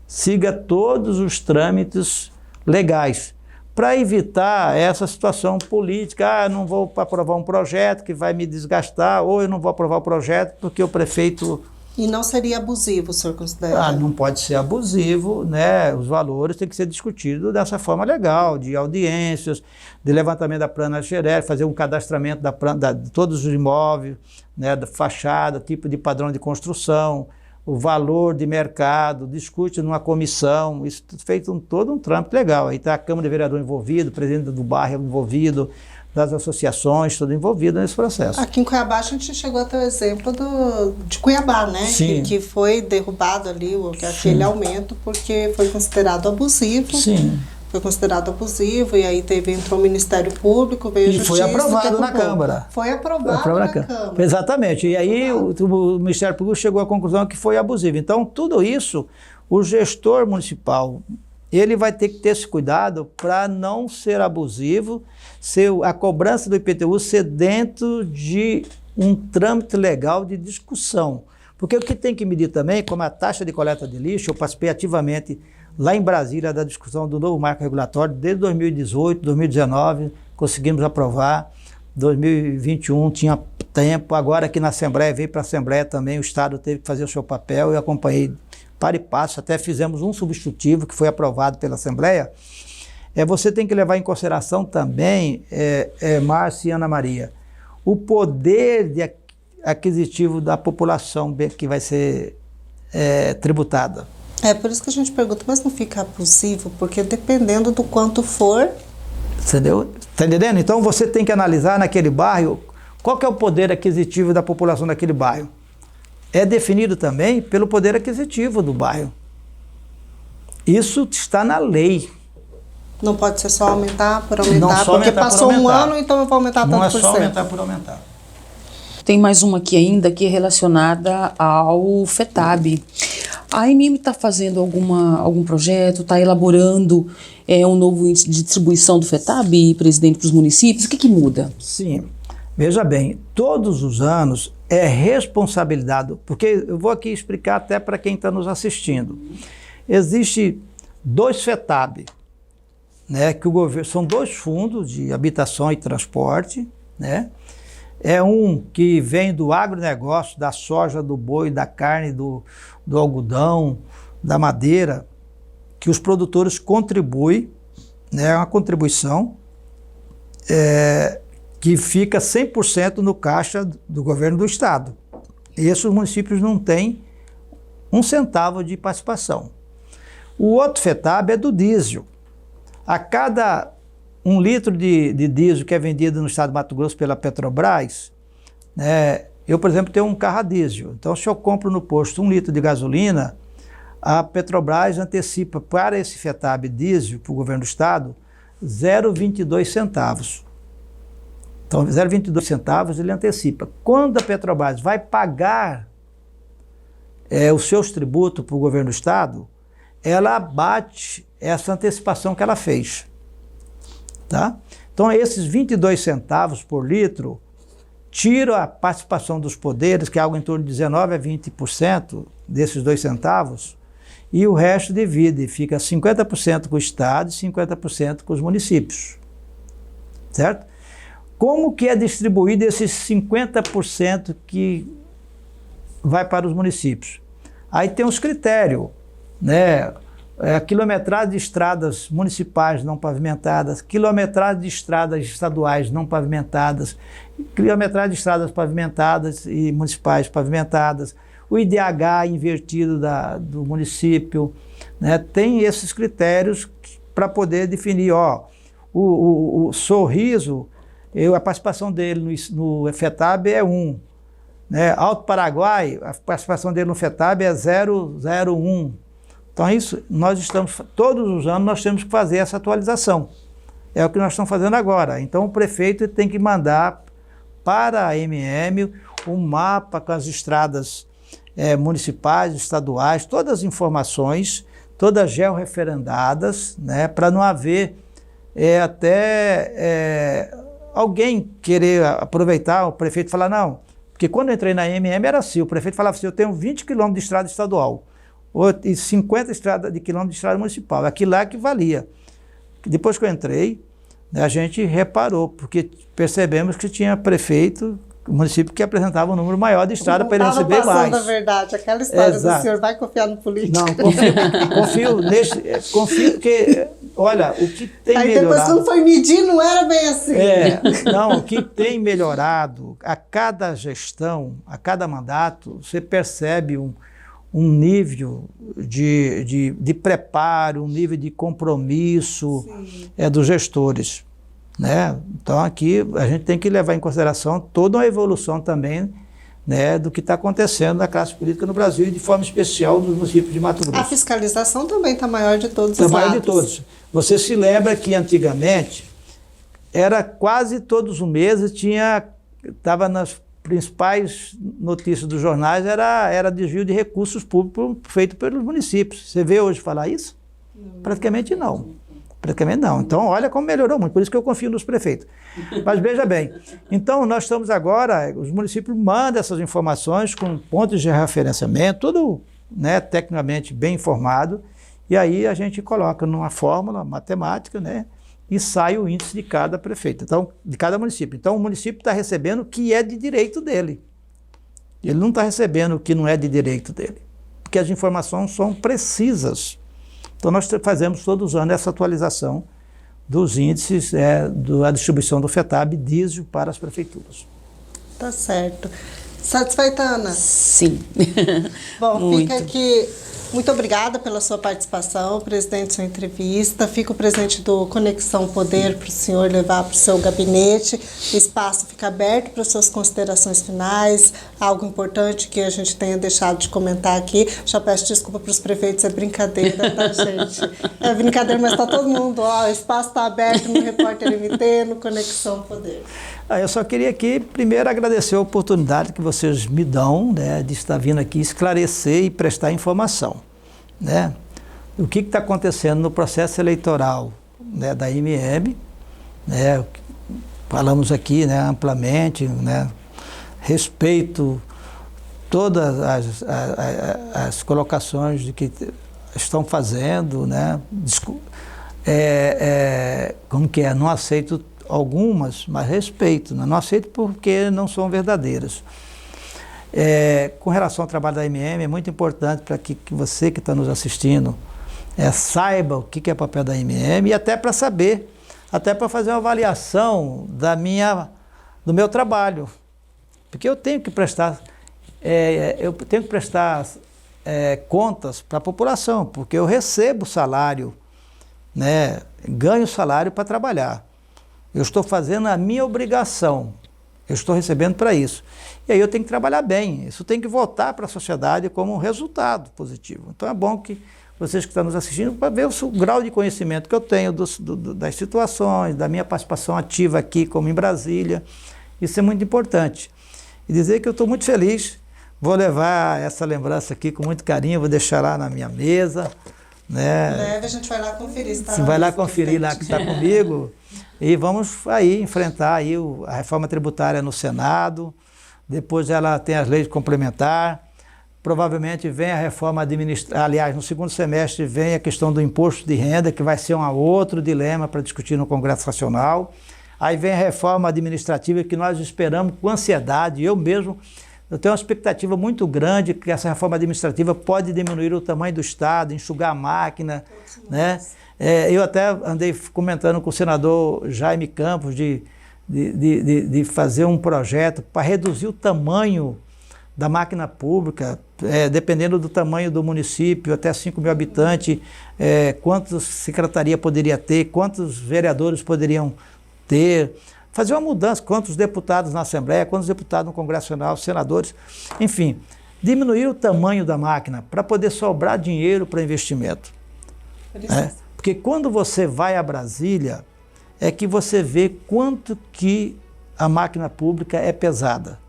siga todos os trâmites legais, para evitar essa situação política. Não vou aprovar um projeto que vai me desgastar, ou eu não vou aprovar o projeto porque o prefeito... E não seria abusivo, o senhor considera? Não pode ser abusivo, né? Os valores têm que ser discutidos dessa forma legal, de audiências, de levantamento da plana geral, fazer um cadastramento de todos os imóveis, né? Da fachada, tipo de padrão de construção, o valor de mercado, discute numa comissão, isso feito todo um trâmite legal. Aí está a Câmara de Vereador envolvido, o presidente do bairro envolvido, das associações, tudo envolvido nesse processo. Aqui em Cuiabá a gente chegou a ter o exemplo de Cuiabá, né? Sim. Que foi derrubado ali aquele aumento porque foi considerado abusivo. Sim. Foi considerado abusivo, e aí entrou o Ministério Público, veio a E Justiça... foi aprovado na Câmara. Foi aprovado na Câmara. Exatamente. E aí o Ministério Público chegou à conclusão que foi abusivo. Então, tudo isso, o gestor municipal, ele vai ter que ter esse cuidado para não ser abusivo, a cobrança do IPTU ser dentro de um trâmite legal de discussão. Porque o que tem que medir também, como a taxa de coleta de lixo, eu participei ativamente lá em Brasília da discussão do novo marco regulatório, desde 2018, 2019, conseguimos aprovar, 2021 tinha tempo, agora aqui na Assembleia, veio para a Assembleia também, o Estado teve que fazer o seu papel, eu acompanhei para e passo, até fizemos um substitutivo que foi aprovado pela Assembleia. Você tem que levar em consideração também, Márcia e Ana Maria, o poder aquisitivo da população que vai ser tributada. Por isso que a gente pergunta, mas não fica abusivo? Porque dependendo do quanto for... Entendeu? Está entendendo? Então você tem que analisar naquele bairro qual que é o poder aquisitivo da população daquele bairro. É definido também pelo poder aquisitivo do bairro. Isso está na lei. Não pode ser só aumentar por aumentar, não só porque aumentar passou por aumentar. Um ano, então eu vou aumentar tanto por cento. Não é só aumentar por aumentar. Tem mais uma aqui ainda que é relacionada ao FETAB. A AMM está fazendo algum projeto, está elaborando um novo índice de distribuição do FETAB, presidente, para os municípios? O que muda? Sim, veja bem, todos os anos é responsabilidade, porque eu vou aqui explicar até para quem está nos assistindo. Existe 2 FETAB, né, que o governo, são 2 fundos de habitação e transporte, né? É um que vem do agronegócio, da soja, do boi, da carne, do algodão, da madeira, que os produtores contribuem, né, é uma contribuição que fica 100% no caixa do governo do estado. E esses municípios não têm 1 centavo de participação. O outro FETAB é do diesel. A cada 1 litro de diesel que é vendido no estado de Mato Grosso pela Petrobras, eu, por exemplo, tenho um carro a diesel. Então, se eu compro no posto 1 litro de gasolina, a Petrobras antecipa para esse FETAB diesel, para o governo do estado, 0,22 centavos. Então, 0,22 centavos ele antecipa. Quando a Petrobras vai pagar os seus tributos para o governo do estado, ela abate essa antecipação que ela fez. Tá? Então, esses 22 centavos por litro tiram a participação dos poderes, que é algo em torno de 19% a 20% desses 2 centavos, e o resto divide, fica 50% com o estado e 50% com os municípios. Certo? Como que é distribuído esses 50% que vai para os municípios? Aí tem os critérios, né? Quilometragem de estradas municipais não pavimentadas, quilometragem de estradas estaduais não pavimentadas, quilometragem de estradas pavimentadas e municipais pavimentadas, o IDH invertido do município, né? Tem esses critérios para poder definir, o Sorriso, a participação dele no FETAB é 1. Né? Alto Paraguai, a participação dele no FETAB é 0,01. Então isso, nós estamos, todos os anos nós temos que fazer essa atualização. É o que nós estamos fazendo agora. Então o prefeito tem que mandar para a MM um mapa com as estradas municipais, estaduais, todas as informações, todas georreferendadas, né, para não haver alguém querer aproveitar, o prefeito falar, não, porque quando eu entrei na MM era assim, o prefeito falava assim, eu tenho 20 quilômetros de estrada estadual, e 50 quilômetros de estrada municipal, aquilo lá que valia. Depois que eu entrei, a gente reparou, porque percebemos que tinha prefeito, município que apresentava um número maior de estrada para ele receber mais. Da verdade, aquela história Exato. do senhor vai confiar no político. Não, confio porque, olha, o que tem aí melhorado... depois quando foi medir não era bem assim. Não, o que tem melhorado, a cada gestão, a cada mandato, você percebe um nível de preparo, um nível de compromisso dos gestores. Né? Então aqui a gente tem que levar em consideração toda uma evolução também, né, do que está acontecendo na classe política no Brasil e de forma especial nos municípios de Mato Grosso. A fiscalização também está maior de todos os lados. Está maior de todos. Você se lembra que antigamente era quase todos os meses estava nas principais notícias dos jornais era desvio de recursos públicos feito pelos municípios. Você vê hoje falar isso? Praticamente não. Praticamente não. Então, olha como melhorou muito, por isso que eu confio nos prefeitos. Mas veja bem, então nós estamos agora, os municípios mandam essas informações com pontos de referenciamento, tudo, né, tecnicamente bem informado, e aí a gente coloca numa fórmula matemática, né, e sai o índice de cada prefeito, então, de cada município. Então o município está recebendo o que é de direito dele. Ele não está recebendo o que não é de direito dele, porque as informações são precisas. Então nós fazemos todos os anos essa atualização dos índices da distribuição do FETAB diesel para as prefeituras. Tá certo. Satisfeita, Ana? Sim. Bom, muito. Fica aqui. Muito obrigada pela sua participação, presidente, sua entrevista. Fica o presente do Conexão Poder para o senhor levar para o seu gabinete. O espaço fica aberto para suas considerações finais, algo importante que a gente tenha deixado de comentar aqui. Já peço desculpa para os prefeitos, é brincadeira, tá, gente? É brincadeira, mas está todo mundo, o espaço está aberto no Repórter MT, no Conexão Poder. Eu só queria aqui, primeiro, agradecer a oportunidade que vocês me dão, né, de estar vindo aqui esclarecer e prestar informação. Né? O que está acontecendo no processo eleitoral, né, da MM, né, falamos aqui, né, amplamente, né, respeito todas as colocações de que estão fazendo, né, como que é, não aceito algumas, mas respeito, né? Não aceito porque não são verdadeiras. Com relação ao trabalho da MM, é muito importante para que você que está nos assistindo saiba o que é o papel da MM e até para saber, até para fazer uma avaliação do meu trabalho. Porque eu tenho que prestar, contas para a população, porque eu recebo salário, né? Ganho salário para trabalhar. Eu estou fazendo a minha obrigação, eu estou recebendo para isso. E aí eu tenho que trabalhar bem, isso tem que voltar para a sociedade como um resultado positivo. Então é bom que vocês que estão nos assistindo, para ver o grau de conhecimento que eu tenho das situações, da minha participação ativa aqui, como em Brasília. Isso é muito importante. E dizer que eu estou muito feliz, vou levar essa lembrança aqui com muito carinho, vou deixar lá na minha mesa. Né? Em breve a gente vai lá conferir. Você vai lá conferir lá que está comigo. E vamos aí enfrentar aí a reforma tributária no Senado, depois ela tem as leis complementares, provavelmente vem a reforma administrativa, aliás, no segundo semestre vem a questão do imposto de renda, que vai ser um outro dilema para discutir no Congresso Nacional. Aí vem a reforma administrativa que nós esperamos com ansiedade, eu tenho uma expectativa muito grande que essa reforma administrativa pode diminuir o tamanho do Estado, enxugar a máquina, né? Eu até andei comentando com o senador Jaime Campos de fazer um projeto para reduzir o tamanho da máquina pública, dependendo do tamanho do município, até 5 mil habitantes, quantas secretaria poderia ter, quantos vereadores poderiam ter, fazer uma mudança, quantos deputados na Assembleia, quantos deputados no Congresso Nacional, senadores, enfim, diminuir o tamanho da máquina para poder sobrar dinheiro para investimento. Porque quando você vai a Brasília, é que você vê quanto que a máquina pública é pesada.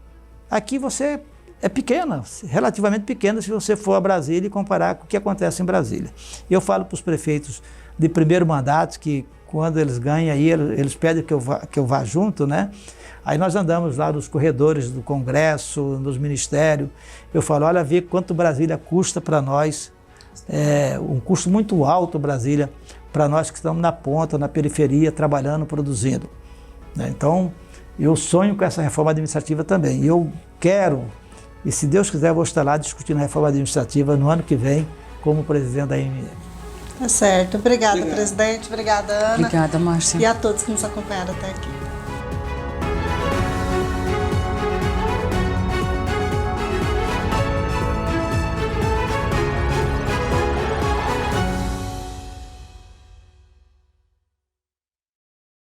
Aqui você é pequena, relativamente pequena, se você for a Brasília e comparar com o que acontece em Brasília. Eu falo para os prefeitos de primeiro mandato que quando eles ganham, aí eles pedem que eu vá junto, né? Aí nós andamos lá nos corredores do Congresso, nos ministérios. Eu falo, olha, vê quanto Brasília custa para nós. Um custo muito alto, Brasília, para nós que estamos na ponta, na periferia, trabalhando, produzindo. Então, eu sonho com essa reforma administrativa também. E eu quero, e se Deus quiser, eu vou estar lá discutindo a reforma administrativa no ano que vem, como presidente da MM. Tá certo. Obrigada, presidente. Obrigada, Ana. Obrigada, Márcia. E a todos que nos acompanharam até aqui.